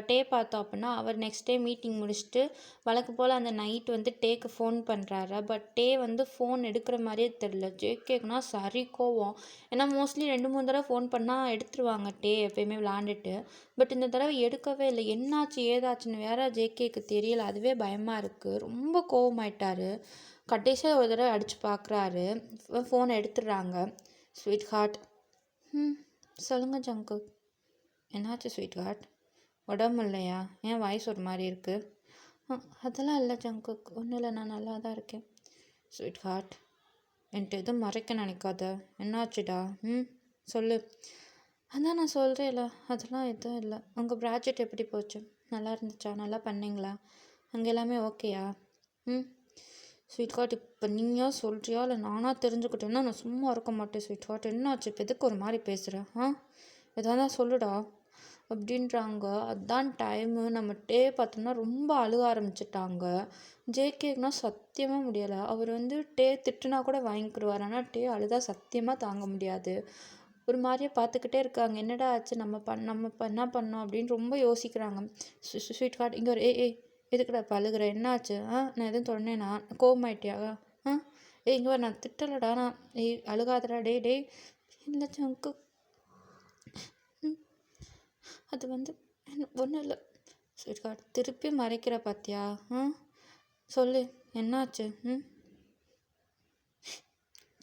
டே பார்த்தோம் அப்படின்னா அவர் நெக்ஸ்ட் டே மீட்டிங் முடிச்சுட்டு வழக்கு போல் அந்த நைட் வந்து டேக்கு ஃபோன் பண்ணுறாரு. பட் டே வந்து ஃபோன் எடுக்கிற மாதிரியே தெரில. ஜேகேக்குனா சரி கோவம். ஏன்னா மோஸ்ட்லி 2-3 தடவை ஃபோன் பண்ணால் எடுத்துருவாங்க டே எப்பயுமே விளாண்டுட்டு. பட் இந்த தடவை எடுக்கவே இல்லை. என்னாச்சு ஏதாச்சுன்னு வேற ஜேகேக்கு தெரியல. அதுவே பயமாக இருக்குது. ரொம்ப கோவமாயிட்டாரு. கடைசியாக ஒரு தடவை அடித்து பார்க்குறாரு. ஃபோனை எடுத்துடுறாங்க. Sweet heart. சொல்லுங்கள் ஜங்குக். என்னாச்சு ஸ்வீட் ஹார்ட்? உடம்பு இல்லையா? ஏன் வாய்ஸ் ஒரு மாதிரி இருக்குது? அதெல்லாம் இல்லை ஜங்குக், ஒன்றும் இல்லை, நான் நல்லா தான் இருக்கேன். ஸ்வீட் ஹார்ட், என்கிட்ட எதுவும் மறைக்க நினைக்காத. என்னாச்சுடா? சொல்லு. அதான் நான் சொல்கிறேன்ல, அதெல்லாம் எதுவும் இல்லை. உங்கள் ப்ராஜெக்ட் எப்படி போச்சு? நல்லா இருந்துச்சா? நல்லா பண்ணீங்களா? அங்கே எல்லாமே ஓகேயா? ஸ்வீட் ஹார்ட், இப்போ நீயா சொல்கிறியா இல்லை நானாக தெரிஞ்சுக்கிட்டேன்னா நான் சும்மா இருக்க மாட்டேன் ஸ்வீட் ஹார்ட். என்னாச்சு இப்போ? எதுக்கு ஒரு மாதிரி பேசுகிறேன்? எதாவது சொல்லுடா அப்படின்றாங்க. அதுதான் டைமு. நம்ம டே பார்த்தோம்னா ரொம்ப அழுக ஆரம்பிச்சிட்டாங்க. ஜேகேக்குனா சத்தியமாக முடியலை. அவர் வந்து டே திட்டுனா கூட வாங்கிக்கிடுவார், ஆனால் டே அழுதா சத்தியமாக தாங்க முடியாது. ஒரு மாதிரியே பார்த்துக்கிட்டே இருக்காங்க. என்னடா ஆச்சு, நம்ம என்ன பண்ணோம் அப்படின்னு ரொம்ப யோசிக்கிறாங்க. ஸ்வீட் ஹார்ட் இங்கே ஒரு எதுக்குடா இப்போ அழுகிற? என்னாச்சு? நான் எதுவும் சொன்னேனா? கோவமாயிட்டியா? இங்கே வர, நான் திட்டலடா. நான் அழுகாதடா. டே இல்லை ஜங்கு, அது வந்து ஒன்றும் இல்லை. ஸ்வீட் ஹார்ட் திருப்பி மறைக்கிற பார்த்தியா? சொல்லு என்னாச்சு?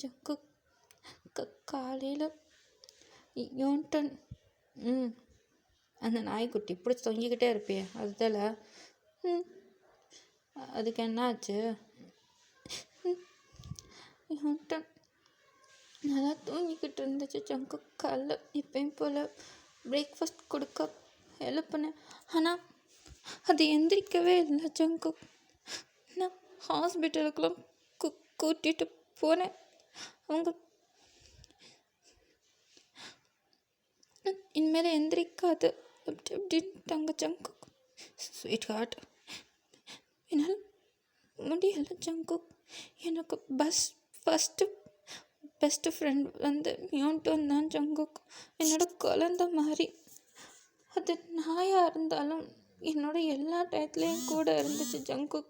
ஜங்கு, காலையில் யோன்டன் அந்த நாய்க்குட்டி பிடிச்சி தொங்கிக்கிட்டே இருப்பியே அதுதால, அதுக்கு என்னாச்சு? யோன்டன் நல்லா தூங்கிக்கிட்டு இருந்துச்சு ஜங்கு. காலைல இப்பயும் போல் பிரேக்ஃபாஸ்ட் கொடுக்க ஹெல்ப் பண்ணேன், ஆனால் அது எந்திரிக்கவே இல்லை ஜங்கு. நான் ஹாஸ்பிட்டலுக்கெல்லாம் கூட்டிகிட்டு போனேன். அவங்க இனிமேல் எந்திரிக்காது அப்படின்ட்டாங்க ஜங்கு. ஸ்வீட் ஹார்ட், என்னால் முடியலை ஜங்கு. எனக்கு பெஸ்ட்டு ஃப்ரெண்ட் வந்து யோன்டன் தான் ஜங்குக். என்னோட குழந்த மாதிரி. அது நாயாக இருந்தாலும் என்னோட எல்லா டயத்துலேயும் கூட இருந்துச்சு ஜங்குக்.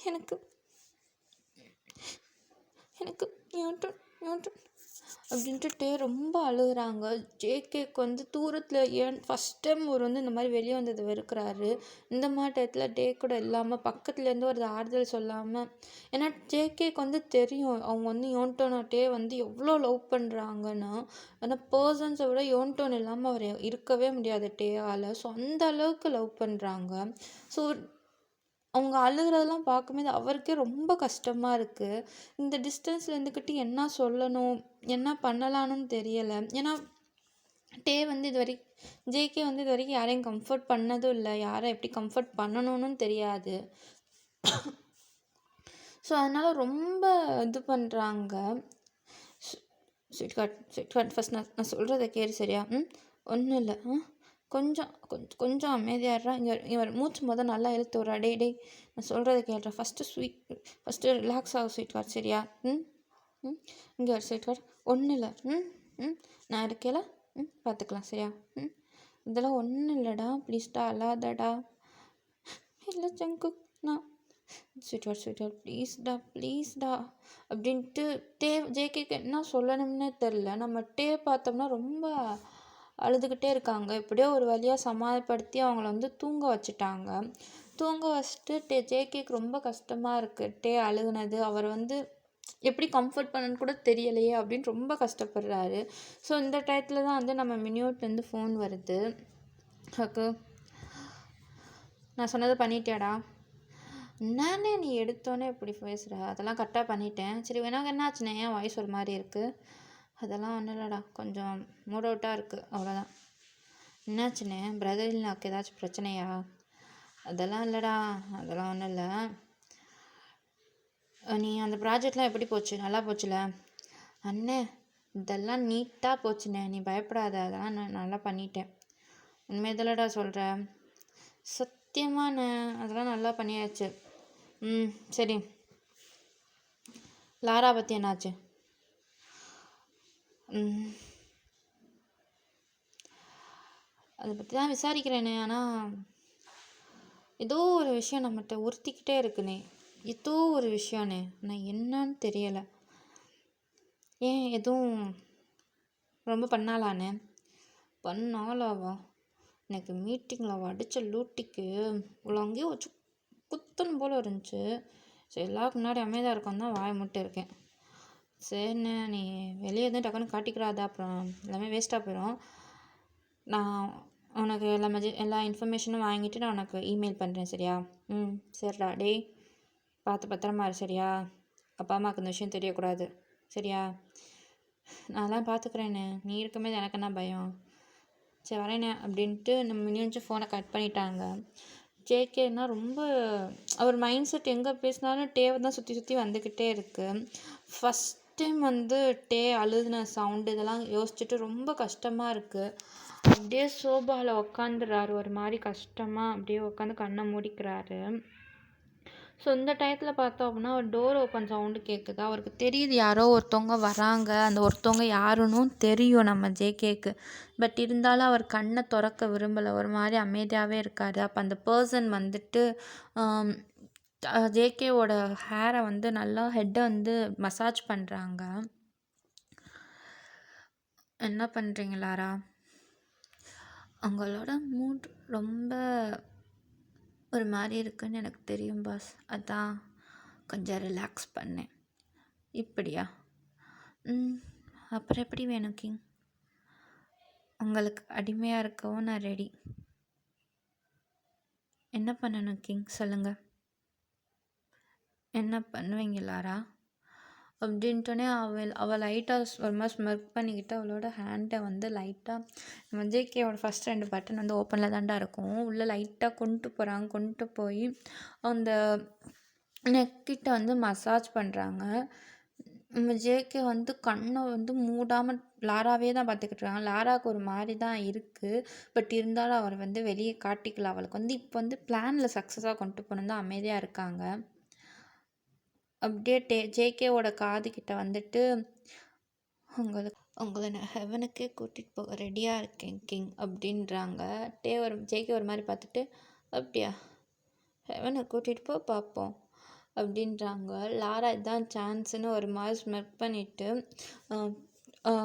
எனக்கு யோன்டன் அப்படின்ட்டு ரொம்ப அழுகுறாங்க. ஜேகேக்கு வந்து தூரத்தில் ஃபஸ்ட் டைம் ஒரு வந்து இந்த மாதிரி வெளியே வந்தது வெறுக்கிறாரு. இந்த மாதிரி டயத்தில் டே கூட இல்லாமல் பக்கத்துலேருந்து ஒரு ஆறுதல் சொல்லாமல், ஏன்னா ஜேகேக்கு வந்து தெரியும் அவங்க வந்து யோன்டோனாட்டே வந்து எவ்வளோ லவ் பண்ணுறாங்கன்னு. ஆனால் பர்சன்ஸை விட யோன்டோன் இல்லாமல் அவர் இருக்கவே முடியாது டேயால். ஸோ அந்த அளவுக்கு லவ் பண்ணுறாங்க. ஸோ அவங்க அழுகிறதெல்லாம் பார்க்கும்போது அவருக்கே ரொம்ப கஷ்டமாக இருக்குது. இந்த டிஸ்டன்ஸில் இருந்துக்கிட்டு என்ன சொல்லணும், என்ன பண்ணலான்னு தெரியலை. ஏன்னா டே வந்து ஜேகே வந்து இது வரைக்கும் யாரையும் கம்ஃபர்ட் பண்ணதும் இல்லை, யாரை எப்படி கம்ஃபர்ட் பண்ணணும்னு தெரியாது. ஸோ அதனால் ரொம்ப இது பண்ணுறாங்க. ஸ்வீட் ஹார்ட் ஃபஸ்ட் நான் சொல்கிறத கேடு சரியா? ஒன்றும் இல்லை. கொஞ்சம் அமைதியாடுறா. இவர் மூச்சு நல்லா இழுத்து விட்றா. டே நான் சொல்கிறத கேட்குறேன். ஃபஸ்ட்டு ரிலாக்ஸ் ஆகும் ஸ்வீட் ஹார்ட், சரியா? இங்கே ஒரு ஸ்வீட் ஹார்ட், ஒன்றும் இல்லை. நான் இருக்கேல, பார்த்துக்கலாம், சரியா? இதெல்லாம் ஒன்றும் இல்லைடா, ப்ளீஸ்டா அழாதடா. இல்லை ஜங்கு, நான் ஸ்வீட் ஹார்ட் ப்ளீஸ்டா அப்படின்ட்டு ஜேகேக்கு என்ன சொல்லணும்னே தெரில. நம்ம பார்த்தோம்னா ரொம்ப அழுதுகிட்டே இருக்காங்க. எப்படியோ ஒரு வழியாக சமாளிப்படுத்தி அவங்கள வந்து தூங்க வச்சுட்டாங்க. தூங்க வச்சுட்டு ஜேகேக்கு ரொம்ப கஷ்டமாக இருக்குது. அழுகுனது அவர் வந்து எப்படி கம்ஃபர்ட் பண்ணணுன்னு கூட தெரியலையே அப்படின்னு ரொம்ப கஷ்டப்படுறாரு. ஸோ இந்த டயத்தில் தான் வந்து நம்ம மினியூட்லேருந்து ஃபோன் வருது. ஓகே, நான் சொன்னதை பண்ணிட்டியாடா? என்னன்னே நீ எடுத்தோன்னே இப்படி பேசுகிற? அதெல்லாம் கரெக்டாக பண்ணிட்டேன். சரி, வேணாங்க என்னாச்சுண்ணே? ஏன் வாய்ஸ் ஒரு மாதிரி இருக்குது? அதெல்லாம் ஒன்றும் இல்லைடா, கொஞ்சம் மூட் அவுட்டாக இருக்குது, அவ்வளோதான். என்னாச்சுண்ணே? பிரதர் இல்லாக்கு ஏதாச்சும் பிரச்சனையா? அதெல்லாம் இல்லைடா, அதெல்லாம் ஒன்றும் இல்லை. நீ அந்த ப்ராஜெக்ட்லாம் எப்படி போச்சு? நல்லா போச்சுல? அண்ணே, இதெல்லாம் நீட்டாக போச்சுண்ணே, நீ பயப்படாத, அதெல்லாம் நான் நல்லா பண்ணிட்டேன். உண்மையதானடா சொல்கிறேன், சத்தியமாண்ணே, அதெல்லாம் நல்லா பண்ணியாச்சு. சரி, லாரா பற்றி என்னாச்சு? அதை பற்றி தான் விசாரிக்கிறேனே, ஆனால் ஏதோ ஒரு விஷயம் நம்மகிட்ட உறுத்திக்கிட்டே இருக்குண்ணே, ஏதோ ஒரு விஷயண்ணே, நான் என்னன்னு தெரியலை. ஏன் எதுவும் ரொம்ப பண்ணாலாண்ணே? பண்ணாலாவா? எனக்கு மீட்டிங்கில் அவள் அடித்த லூட்டிக்கு இவ்வளோ அங்கேயே வச்சு குத்தணும் போல் இருந்துச்சு. சரி, எல்லாருக்கும் முன்னாடி அமைதியாக இருக்கும் தான் வாயை மூட்டு இருக்கேன். சரிண்ணே, நீ வெளியே எதுவும் டக்குன்னு காட்டிக்கிறாத, அப்புறம் எல்லாமே வேஸ்ட்டாக போயிடும். நான் உனக்கு எல்லா இன்ஃபர்மேஷனும் வாங்கிட்டு நான் உனக்கு இமெயில் பண்ணுறேன், சரியா? சரிடா. டேய், பார்த்து பத்திரமா இரு, சரியா? அப்பா அம்மாவுக்கு இந்த விஷயம் தெரியக்கூடாது, சரியா? நான்லாம் பார்த்துக்குறேண்ணே, நீ இருக்கும்போது எனக்கு என்ன பயம்? சரி, வரேண்ணே அப்படின்ட்டு நம்ம மினியன்ஸும் ஃபோனை கட் பண்ணிட்டாங்க. ஜேகேனா ரொம்ப அவர் மைண்ட் செட் எங்கே பேசினாலும் டேவை தான் சுற்றி சுற்றி வந்துக்கிட்டே இருக்குது. ஃபஸ்ட் டைம் டே அழுதுன சவுண்டு இதெல்லாம் யோசிச்சுட்டு ரொம்ப கஷ்டமாக இருக்குது. அப்படியே சோபாவில் உக்காந்துறாரு, ஒரு மாதிரி கஷ்டமாக அப்படியே உட்காந்து கண்ணை மூடிக்கிறாரு. ஸோ இந்த டயத்தில் பார்த்தோம் அப்படின்னா ஒரு டோர் ஓப்பன் சவுண்டு கேட்குது. அவருக்கு தெரியுது யாரோ ஒருத்தவங்க வராங்க, அந்த ஒருத்தவங்க யாருன்னு தெரியும் நம்ம ஜேகேக்கு. பட் இருந்தாலும் அவர் கண்ணை திறக்க விரும்பலை, ஒரு மாதிரி அமைதியாகவே இருக்கார். அப்போ அந்த பர்சன் ஜேகேவோட ஹேரை நல்லா ஹெட்டை மசாஜ் பண்ணுறாங்க. என்ன பண்ணுறீங்க லாரா? அவங்களோட மூட் ரொம்ப ஒரு மாதிரி இருக்குன்னு எனக்கு தெரியும் பாஸ், அதான் கொஞ்சம் ரிலாக்ஸ் பண்ணேன். இப்படியா? அப்புறம் எப்படி வேணும் கிங்? உங்களுக்கு அடிமையாக இருக்கவும் நான் ரெடி. என்ன பண்ணணும் கிங், சொல்லுங்கள். என்ன பண்ணுவீங்க லாரா? அப்படின்ட்டோன்னே அவள் லைட்டாக ஒரு மாதிரி ஸ்மெர்க் பண்ணிக்கிட்டு அவளோட ஹேண்டை லைட்டாக நம்ம ஜேகேவோட ஃபஸ்ட் 2 பட்டன் ஓப்பனில் தாண்டா இருக்கும், உள்ளே லைட்டாக கொண்டு போய் அந்த நெக்கிட்ட மசாஜ் பண்ணுறாங்க. நம்ம ஜேகே கண்ணை மூடாமல் லாராவே தான் பார்த்துக்கிட்டு இருக்காங்க. லாராவுக்கு ஒரு மாதிரி தான் இருக்குது. பட் இருந்தாலும் அவர் வெளியே காட்டிக்கல. அவளுக்கு இப்போ பிளானில் சக்ஸஸாக கொண்டு போகணும் தான் அமைதியாக இருக்காங்க. அப்படியே ஜேகேவோட காதுகிட்ட உங்களை நான் ஹெவனுக்கே கூட்டிகிட்டு போக ரெடியாக இருக்கேன் கிங் அப்படின்றாங்க. ஜேகே ஒரு மாதிரி பார்த்துட்டு, அப்படியா, ஹெவனை கூட்டிகிட்டு போ பார்ப்போம் அப்படின்றாங்க. லாரா இதுதான் சான்ஸுன்னு ஒரு மாதிரி ஸ்மெர்க் பண்ணிவிட்டு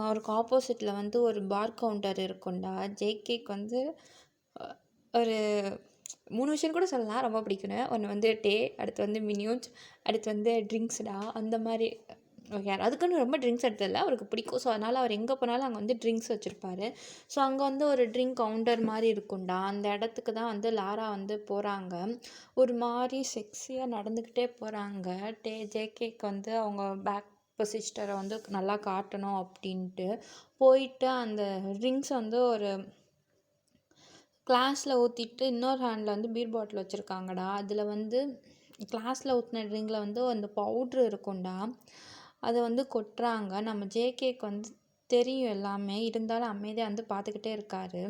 அவருக்கு ஆப்போசிட்டில் ஒரு பார் கவுண்டர் இருக்கும்டா. ஜேகேக்கு ஒரு 3 விஷயம் கூட சொல்லலாம், ரொம்ப பிடிக்கணும். ஒன்று டே, அடுத்து மினியூன்ஸ், அடுத்து ட்ரிங்க்ஸ்டா. அந்த மாதிரி ஓகே, அதுக்குன்னு ரொம்ப ட்ரிங்க்ஸ் எடுத்ததில்ல, அவருக்கு பிடிக்கும். ஸோ அதனால் அவர் எங்கே போனாலும் அங்கே ட்ரிங்க்ஸ் வச்சுருப்பாரு. ஸோ அங்கே ஒரு ட்ரிங்க் கவுண்டர் மாதிரி இருக்கும்டா. அந்த இடத்துக்கு தான் லாரா போகிறாங்க. ஒரு மாதிரி செக்ஸியாக நடந்துக்கிட்டே போகிறாங்க. ஜேகேக்கு அவங்க பேக் பொசிஸ்டரை நல்லா காட்டணும் அப்படின்ட்டு போயிட்டு அந்த ட்ரிங்க்ஸ் ஒரு கிளாஸில் ஊற்றிட்டு இன்னொரு ஹேண்டில் பீர் பாட்டில் வச்சுருக்காங்கடா. அதில் கிளாஸில் ஊற்றின ட்ரிங்கில் அந்த பவுட்ரு இருக்கும்டா, அதை கொட்டுறாங்க. நம்ம ஜேகேக்கு தெரியும் எல்லாமே, இருந்தாலும் அமைதியாக பார்த்துக்கிட்டே இருக்காரு.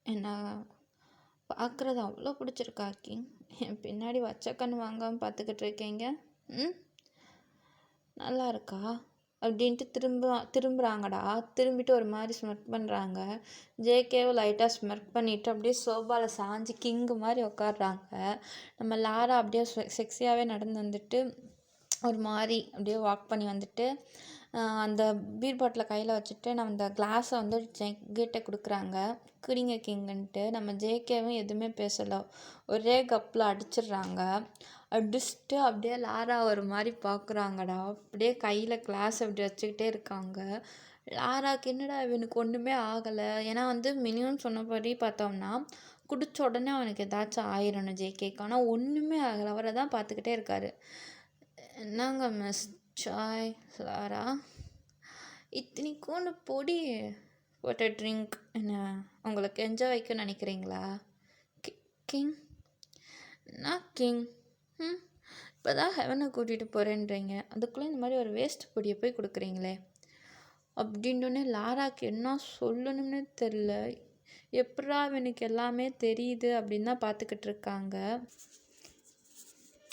என்ன பார்க்குறது அவ்வளோ பிடிச்சிருக்கா கிங்? என் பின்னாடி வச்ச கண் வாங்காமல் பார்த்துக்கிட்டு இருக்கீங்க. நல்லா இருக்கா அப்படின்ட்டு திரும்புகிறாங்கடா. திரும்பிட்டு ஒரு மாதிரி ஸ்மெர்க் பண்ணுறாங்க. ஜேகேவை லைட்டாக ஸ்மெர்க் பண்ணிவிட்டு அப்படியே சோபாவில் சாஞ்சு கிங்கு மாதிரி உட்காடுறாங்க. நம்ம லாரா அப்படியே செக்ஸியாகவே நடந்து ஒரு மாதிரி அப்படியே வாக் பண்ணி அந்த பீர் பாட்டிலை கையில் வச்சுட்டு நம்ம அந்த கிளாஸை ஜேகேட்ட கொடுக்குறாங்க. குடிங்க கிங்குன்ட்டு. நம்ம ஜேகேவும் எதுவுமே பேசலை, ஒரே கப்பில் அடிச்சிடுறாங்க. அடிச்சுட்டு அப்படியே லாரா ஒரு மாதிரி பார்க்குறாங்கடா. அப்படியே கையில் கிளாஸ் அப்படி வச்சுக்கிட்டே இருக்காங்க. லாராக்கு என்னடா இவனுக்கு ஒன்றுமே ஆகலை. ஏன்னா மினிமம் சொன்னபடி பார்த்தோம்னா குடிச்ச உடனே அவனுக்கு ஏதாச்சும் ஆயிரணும் ஜேகேக்கு. ஆனால் ஒன்றுமே ஆகலை, அவரை தான் பார்த்துக்கிட்டே இருக்காரு. என்னங்க மிஸ் சாய் லாரா, இத்தனைக்கும் பொடி போட்ட ட்ரிங்க் என்ன உங்களுக்கு என்ஜாய் வைக்கணும்னு நினைக்கிறீங்களா கிங்? நான் கிங் இப்போ தான் ஹெவனை கூட்டிகிட்டு போகிறேன்றீங்க, அதுக்குள்ளே இந்த மாதிரி ஒரு வேஸ்ட் பொடியை போய் கொடுக்குறீங்களே அப்படின்னோடனே லாராக்கு என்ன சொல்லணும்னே தெரில. எப்படா அவனுக்கு எல்லாமே தெரியுது அப்படின்னு தான் பார்த்துக்கிட்டு இருக்காங்க.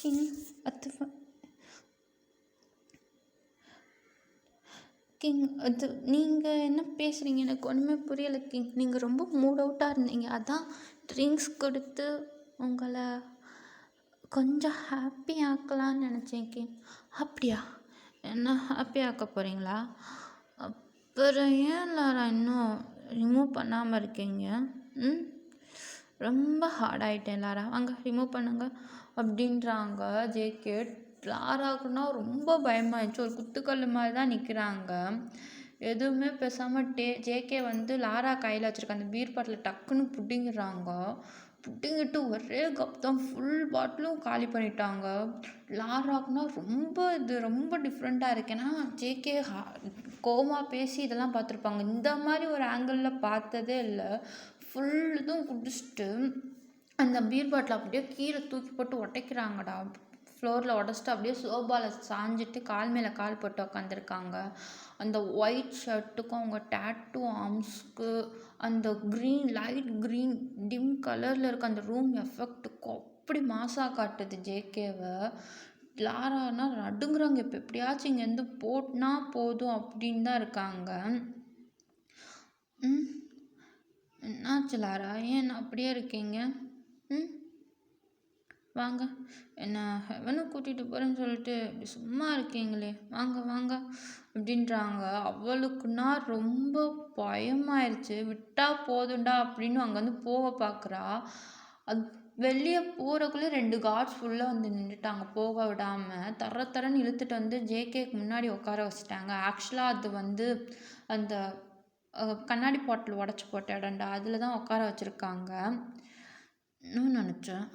கிங் கிங் அது நீங்கள் என்ன பேசுகிறீங்க? எனக்கு ஒன்றுமே புரியலை கிங். நீங்கள் ரொம்ப மூட் அவுட்டாக இருந்தீங்க, அதான் ட்ரிங்க்ஸ் கொடுத்து உங்களை கொஞ்சம் ஹாப்பி ஆக்கலான்னு நினச்சேன் கிங். அப்படியா? என்ன ஹாப்பி ஆக்க போகிறீங்களா? அப்புறம் ஏன் லாரா இன்னும் ரிமூவ் பண்ணாமல் இருக்கீங்க? ரொம்ப ஹார்ட் ஆகிட்டேன் லாரா, வாங்க ரிமூவ் பண்ணுங்க அப்படின்றாங்க ஜேகே. லாராக்குன்னா ரொம்ப பயமாயிடுச்சு, ஒரு குத்துக்கல் மாதிரி தான் நிற்கிறாங்க. எதுவுமே பேசாமல் ஜேகே வந்து லாரா கையில் வச்சுருக்க அந்த பீர் பாட்டில் டக்குன்னு புட்டிங்கிறாங்க. புட்டிங்கிட்டு ஒரே கப் தான் ஃபுல் பாட்டிலும் காலி பண்ணிட்டாங்க. லாராக்குன்னா ரொம்ப டிஃப்ரெண்ட்டாக இருக்கு. ஏன்னா ஜேகே கோமா பேசி இதெல்லாம் பார்த்துருப்பாங்க, இந்த மாதிரி ஒரு ஆங்கிளில் பார்த்ததே இல்லை. ஃபுல் இதுவும் குடிச்சிட்டு அந்த பீர் பாட்டில் அப்படியே கீழே தூக்கி போட்டு உடைக்கிறாங்கடா. ஃப்ளோரில் உடச்சிட்டு அப்படியே சோபாவில் சாஞ்சிட்டு கால் மேலே கால் போட்டு உக்காந்துருக்காங்க. அந்த ஒயிட் ஷர்ட்டுக்கும் அவங்க டேட்டூ ஆர்ம்ஸ்க்கு அந்த லைட் க்ரீன் டிம் கலரில் இருக்க அந்த ரூம் எஃபெக்ட்டுக்கும் அப்படி மாசாக காட்டுது ஜேகேவை. லாரானா நடுங்குறாங்க, இப்போ எப்படியாச்சும் இங்கேருந்து போட்டுனா போதும் அப்படின்னு தான் இருக்காங்க. என்னாச்சு லாரா, ஏன் அப்படியே இருக்கீங்க? வாங்க, என்ன ஹெவனை கூட்டிகிட்டு போகிறேன்னு சொல்லிட்டு இப்படி சும்மா இருக்கீங்களே, வாங்க வாங்க அப்படின்றாங்க. அவளுக்குன்னா ரொம்ப பயமாயிருச்சு. விட்டா போதுண்டா அப்படின்னு அங்கேருந்து போக பார்க்குறா. அது வெளியே போகிறக்குள்ளே 2 கார்ட்ஸ் ஃபுல்லாக வந்து நின்றுட்டாங்க, போக விடாமல் தரன்னு இழுத்துட்டு வந்து ஜேகேக்கு முன்னாடி உட்கார வச்சுட்டாங்க. ஆக்சுவலாக அது வந்து அந்த கண்ணாடி பாட்டில் உடச்சி போட்ட இடம்டா, அதில் தான் உட்கார வச்சுருக்காங்க. இன்னும் நினச்சேன்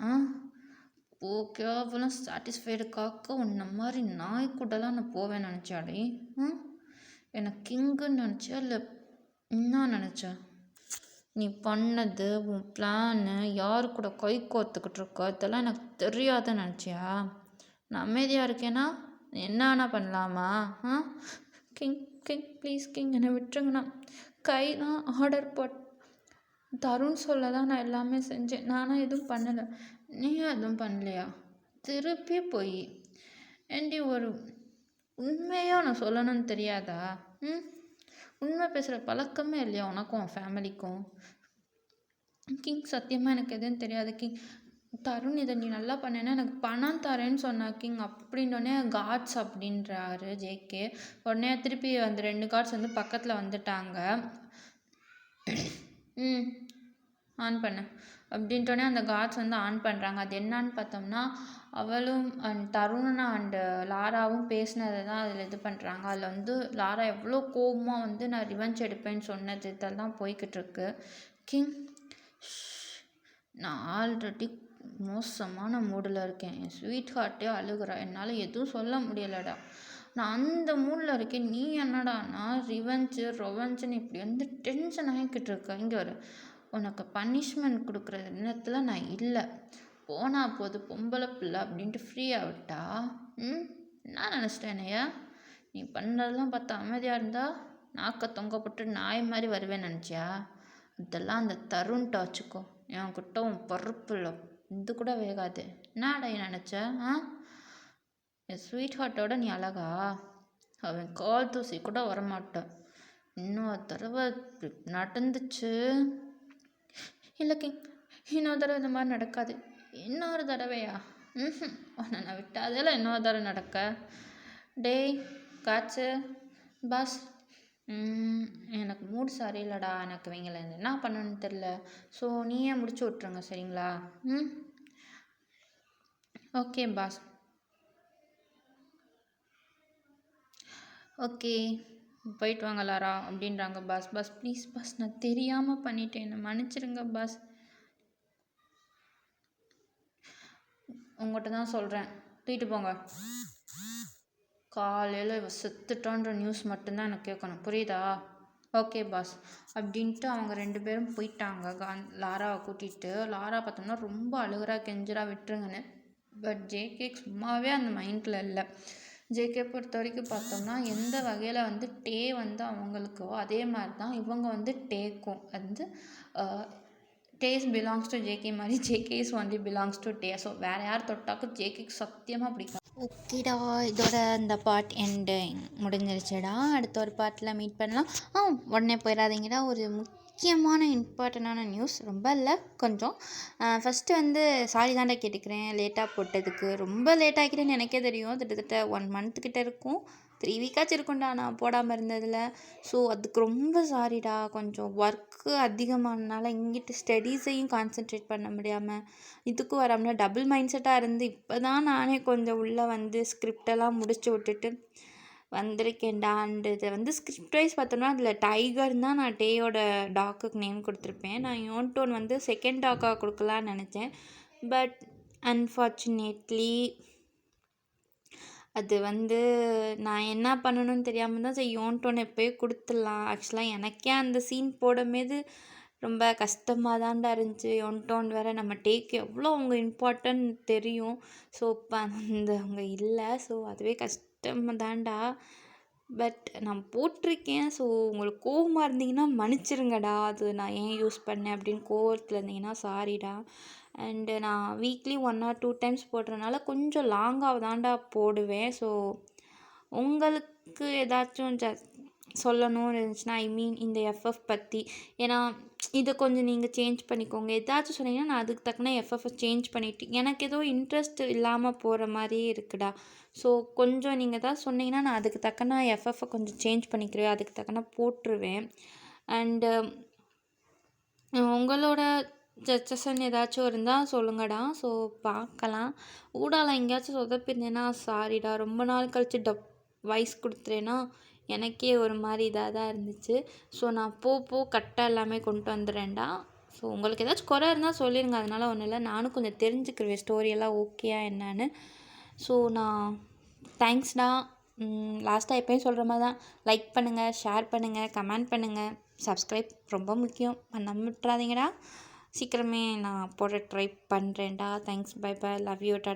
ஓகே அவெல்லாம் சாட்டிஸ்ஃபைடுக்காக உன்ன மாதிரி நாய் கூடலாம் நான் போவேன்னு நினச்சாடி. எனக்கு கிங்குன்னு நினச்சா இல்லை என்ன நினச்சேன்? நீ பண்ணது உன் பிளானு யாரு கூட கை கோர்த்துக்கிட்டு இருக்கோ இதெல்லாம் எனக்கு தெரியாதுன்னு நினச்சியா? நான் அமைதியாக இருக்கேன்னா என்ன பண்ணலாமா? கிங் கிங் ப்ளீஸ் கிங், என்னை விட்டுருங்கண்ணா. கை தான் ஆர்டர் தருண் சொல்ல தான் நான் எல்லாமே செஞ்சேன், நானும் எதுவும் பண்ணலை. நீயும் எதுவும் பண்ணலையா? திருப்பி போய் ஏண்டி ஒரு உண்மையாக நான் சொல்லணும்னு தெரியாதா? உண்மை பேசுகிற பழக்கமே இல்லையா உனக்கும் உன் ஃபேமிலிக்கும்? கிங் சத்தியமாக எனக்கு எதுவும் தெரியாது கிங். தருண் இதை நீ நல்லா பண்ணேன்னா எனக்கு பணம் தரேன்னு சொன்னா கிங். அப்படின்னோடனே கார்ட்ஸ் அப்படின்றாரு ஜேகே. உடனே திருப்பி அந்த 2 கார்ட்ஸ் வந்து பக்கத்தில் வந்துட்டாங்க. ஆன் பண்ண அப்படின்ட்டோடனே அந்த கார்ட்ஸ் வந்து ஆன் பண்ணுறாங்க. அது என்னான்னு பார்த்தோம்னா அவளும் தருண் அண்டு லாராவும் பேசினதை தான் அதில் இது பண்ணுறாங்க. அதில் வந்து லாரா எவ்வளோ கோபமாக வந்து நான் ரிவெஞ்ச் எடுப்பேன்னு சொன்னது இதெல்லாம் போய்கிட்டு இருக்கு. கிங் நான் ஆல்ரெடி மோசமான மூடில் இருக்கேன், என் ஸ்வீட் ஹார்ட்டே அழுகுறா, என்னால் எதுவும் சொல்ல முடியலடா, நான் அந்த மூடில் இருக்கேன். நீ என்னடானா ரொவெஞ்சுன்னு இப்படி வந்து டென்ஷன் ஆகிக்கிட்டு இருக்க. இங்கே வர உனக்கு பனிஷ்மெண்ட் கொடுக்குற நேரத்தில் நான் இல்லை, போனால் போது பொம்பளை பிள்ளை அப்படின்ட்டு ஃப்ரீயாக விட்டா நான் நினச்சிட்டேன் என்னையா நீ பண்ணுறதெல்லாம் பார்த்தா அமைதியாக இருந்தால் நாக்க தொங்க போட்டு நாய் மாதிரி வருவேன்னு நினச்சியா? இதெல்லாம் அந்த தருண்கிட்ட வச்சுக்கோ, என்கிட்ட உன் பருப்பு இல்லை இது கூட வேகாது. என்னடா நினச்ச? என் ஸ்வீட் ஹார்ட்டோட நீ அழகா? அவன் கால் தூசி கூட வரமாட்டான். இன்னொரு தடவை நடந்துச்சு இல்லை கிங், இன்னொரு தடவை இந்த மாதிரி நடக்காது. இன்னொரு தடவையா? உன்னை நான் விட்டாதெல்லாம் இன்னொரு தடவை நடக்க. டேய் காய்ச்சு பாஸ், எனக்கு மூடு சரியில்லைடா, எனக்கு இவங்கள என்ன பண்ணணும்னு தெரில, ஸோ நீயே முடிச்சு விட்ருங்க சரிங்களா? Okay pass. ஓகே போயிட்டு வாங்க லாரா அப்படின்றாங்க பாஸ். பாஸ் ப்ளீஸ் பாஸ், நான் தெரியாமல் பண்ணிட்டேன், என்னை மன்னிச்சிருங்க பாஸ். உங்கள்கிட்ட தான் சொல்கிறேன், தூக்கிட்டு போங்க. காலையில் இவ செத்துட்டான்ற நியூஸ் மட்டும்தான் எனக்கு கேட்கணும், புரியுதா? ஓகே பாஸ் அப்படின்ட்டு அவங்க 2 பேரும் போயிட்டாங்க லாராவை கூட்டிகிட்டு. லாரா பார்த்தோம்னா ரொம்ப அழுகிறா, கெஞ்சுறா விட்டுருங்கன்னு. பட் ஜேகேக்கு சும்மாவே அந்த மைண்டில் இல்லை. ஜேகே பொறுத்த வரைக்கும் பார்த்தோம்னா எந்த வகையில் வந்து டே வந்து அவங்களுக்கோ அதே மாதிரி தான் இவங்க வந்து டேக்கும் வந்து டேஸ் பிலாங்ஸ் டு ஜேகே மாதிரி JK's only belongs to day. So வேறு யார் தொட்டாக்கும் ஜேகேக்கு சத்தியமாக பிடிக்கும். ஓகேடா, இதோட இந்த பார்ட் எண்டு முடிஞ்சிருச்சுடா. அடுத்த ஒரு பார்ட்டில் மீட் பண்ணலாம். உடனே போயிடாதீங்கடா. ஒரு முக்கியமான இம்பார்ட்டண்டான நியூஸ், ரொம்ப இல்லை கொஞ்சம். ஃபஸ்ட்டு வந்து சாரி தாண்டா கேட்டுக்கிறேன் லேட்டாக போட்டதுக்கு. ரொம்ப லேட் ஆகிக்கிறேன்னு எனக்கே தெரியும். கிட்டத்தட்ட 1 month கிட்ட இருக்கும், 3 weeks இருக்கும்டா நான் போடாமல் இருந்ததில். ஸோ அதுக்கு ரொம்ப சாரிடா. கொஞ்சம் ஒர்க்கு அதிகமானனால இங்கிட்டு ஸ்டடீஸையும் கான்சென்ட்ரேட் பண்ண முடியாமல் இதுக்கும் வராமல் டபுள் மைண்ட் செட்டாக இருந்து இப்போ தான் நானே கொஞ்சம் உள்ளே வந்து ஸ்கிரிப்டெல்லாம் முடிச்சு விட்டுட்டு வந்திருக்கேன்டா. அண்ட் இதை வந்து ஸ்கிரிப்ட் வைஸ் பார்த்தோம்னா அதில் டைகர் தான் நான் டேயோட டாக்குக்கு நேம் கொடுத்துருப்பேன். நான் யோன்டோன் வந்து செகண்ட் டாக்காக கொடுக்கலான்னு நினச்சேன். பட் அன்ஃபார்ச்சுனேட்லி அது வந்து நான் என்ன பண்ணணும்னு தெரியாமல் தான் சரி யோன்டோன் எப்போயோ கொடுத்துடலாம். ஆக்சுவலாக எனக்கே அந்த சீன் போடும்போது ரொம்ப கஷ்டமாக தான்டா இருந்துச்சு. யோன்டோன் வேறு நம்ம டேக்கு எவ்வளோ அவங்க இம்பார்ட்டன்ட் தெரியும். ஸோ இப்போ அந்த அவங்க இல்லை. ஸோ அதுவே கஷ்டமாக தான்டா. பட் நான் போட்டிருக்கேன். ஸோ உங்களுக்கு கோவமாக இருந்தீங்கன்னா மன்னிச்சிருங்கடா. அது நான் ஏன் யூஸ் பண்ணேன் அப்படின்னு கோவத்தில் இருந்தீங்கன்னா சாரிடா. அண்டு நான் வீக்லி 1 or 2 times போடுறதுனால கொஞ்சம் லாங்காக தான்டா போடுவேன். ஸோ உங்களுக்கு ஏதாச்சும் சொல்லணும்னு இருந்துச்சுன்னா இந்த எஃப்எஃப் பற்றி, ஏன்னா இதை கொஞ்சம் நீங்கள் சேஞ்ச் பண்ணிக்கோங்க. ஏதாச்சும் சொன்னீங்கன்னா நான் அதுக்கு தக்கன எஃப்எஃப் சேஞ்ச் பண்ணிவிட்டு எனக்கு ஏதோ இன்ட்ரெஸ்ட் இல்லாமல் போகிற மாதிரியே இருக்குடா. ஸோ கொஞ்சம் நீங்கள் தான் சொன்னீங்கன்னா நான் அதுக்கு தக்கன எஃப்எஃப்பை கொஞ்சம் சேஞ்ச் பண்ணிக்கிறேன், அதுக்கு தக்கன போட்டுருவேன். அண்டு உங்களோட சஜஷன் ஏதாச்சும் இருந்தால் சொல்லுங்கடா. ஸோ பார்க்கலாம். ஊடால எங்கேயாச்சும் சொதப்பிருந்தேன்னா சாரிடா. ரொம்ப நாள் கழித்து வாய்ஸ் கொடுத்துறேன்னா எனக்கே ஒரு மாதிரி இதாக தான் இருந்துச்சு. ஸோ நான் கரெக்டாக எல்லாமே கொண்டு வந்துடுறேன்டா. ஸோ உங்களுக்கு ஏதாச்சும் குறை இருந்தால் சொல்லிடுங்க. அதனால் ஒன்றும் இல்லை, நானும் கொஞ்சம் தெரிஞ்சுக்கிருவேன் ஸ்டோரியெல்லாம் ஓகேயா என்னன்னு. ஸோ நான் தேங்க்ஸ்டா. லாஸ்ட்டாக எப்போயும் சொல்கிற மாதிரி தான், லைக் பண்ணுங்கள், ஷேர் பண்ணுங்கள், கமெண்ட் பண்ணுங்கள், சப்ஸ்கிரைப் ரொம்ப முக்கியம், பண்ண விட்டுறாதீங்கடா. சீக்கிரமே நான் போட ட்ரை பண்ணுறேன்டா. Thanks, bye bye, love you, tata.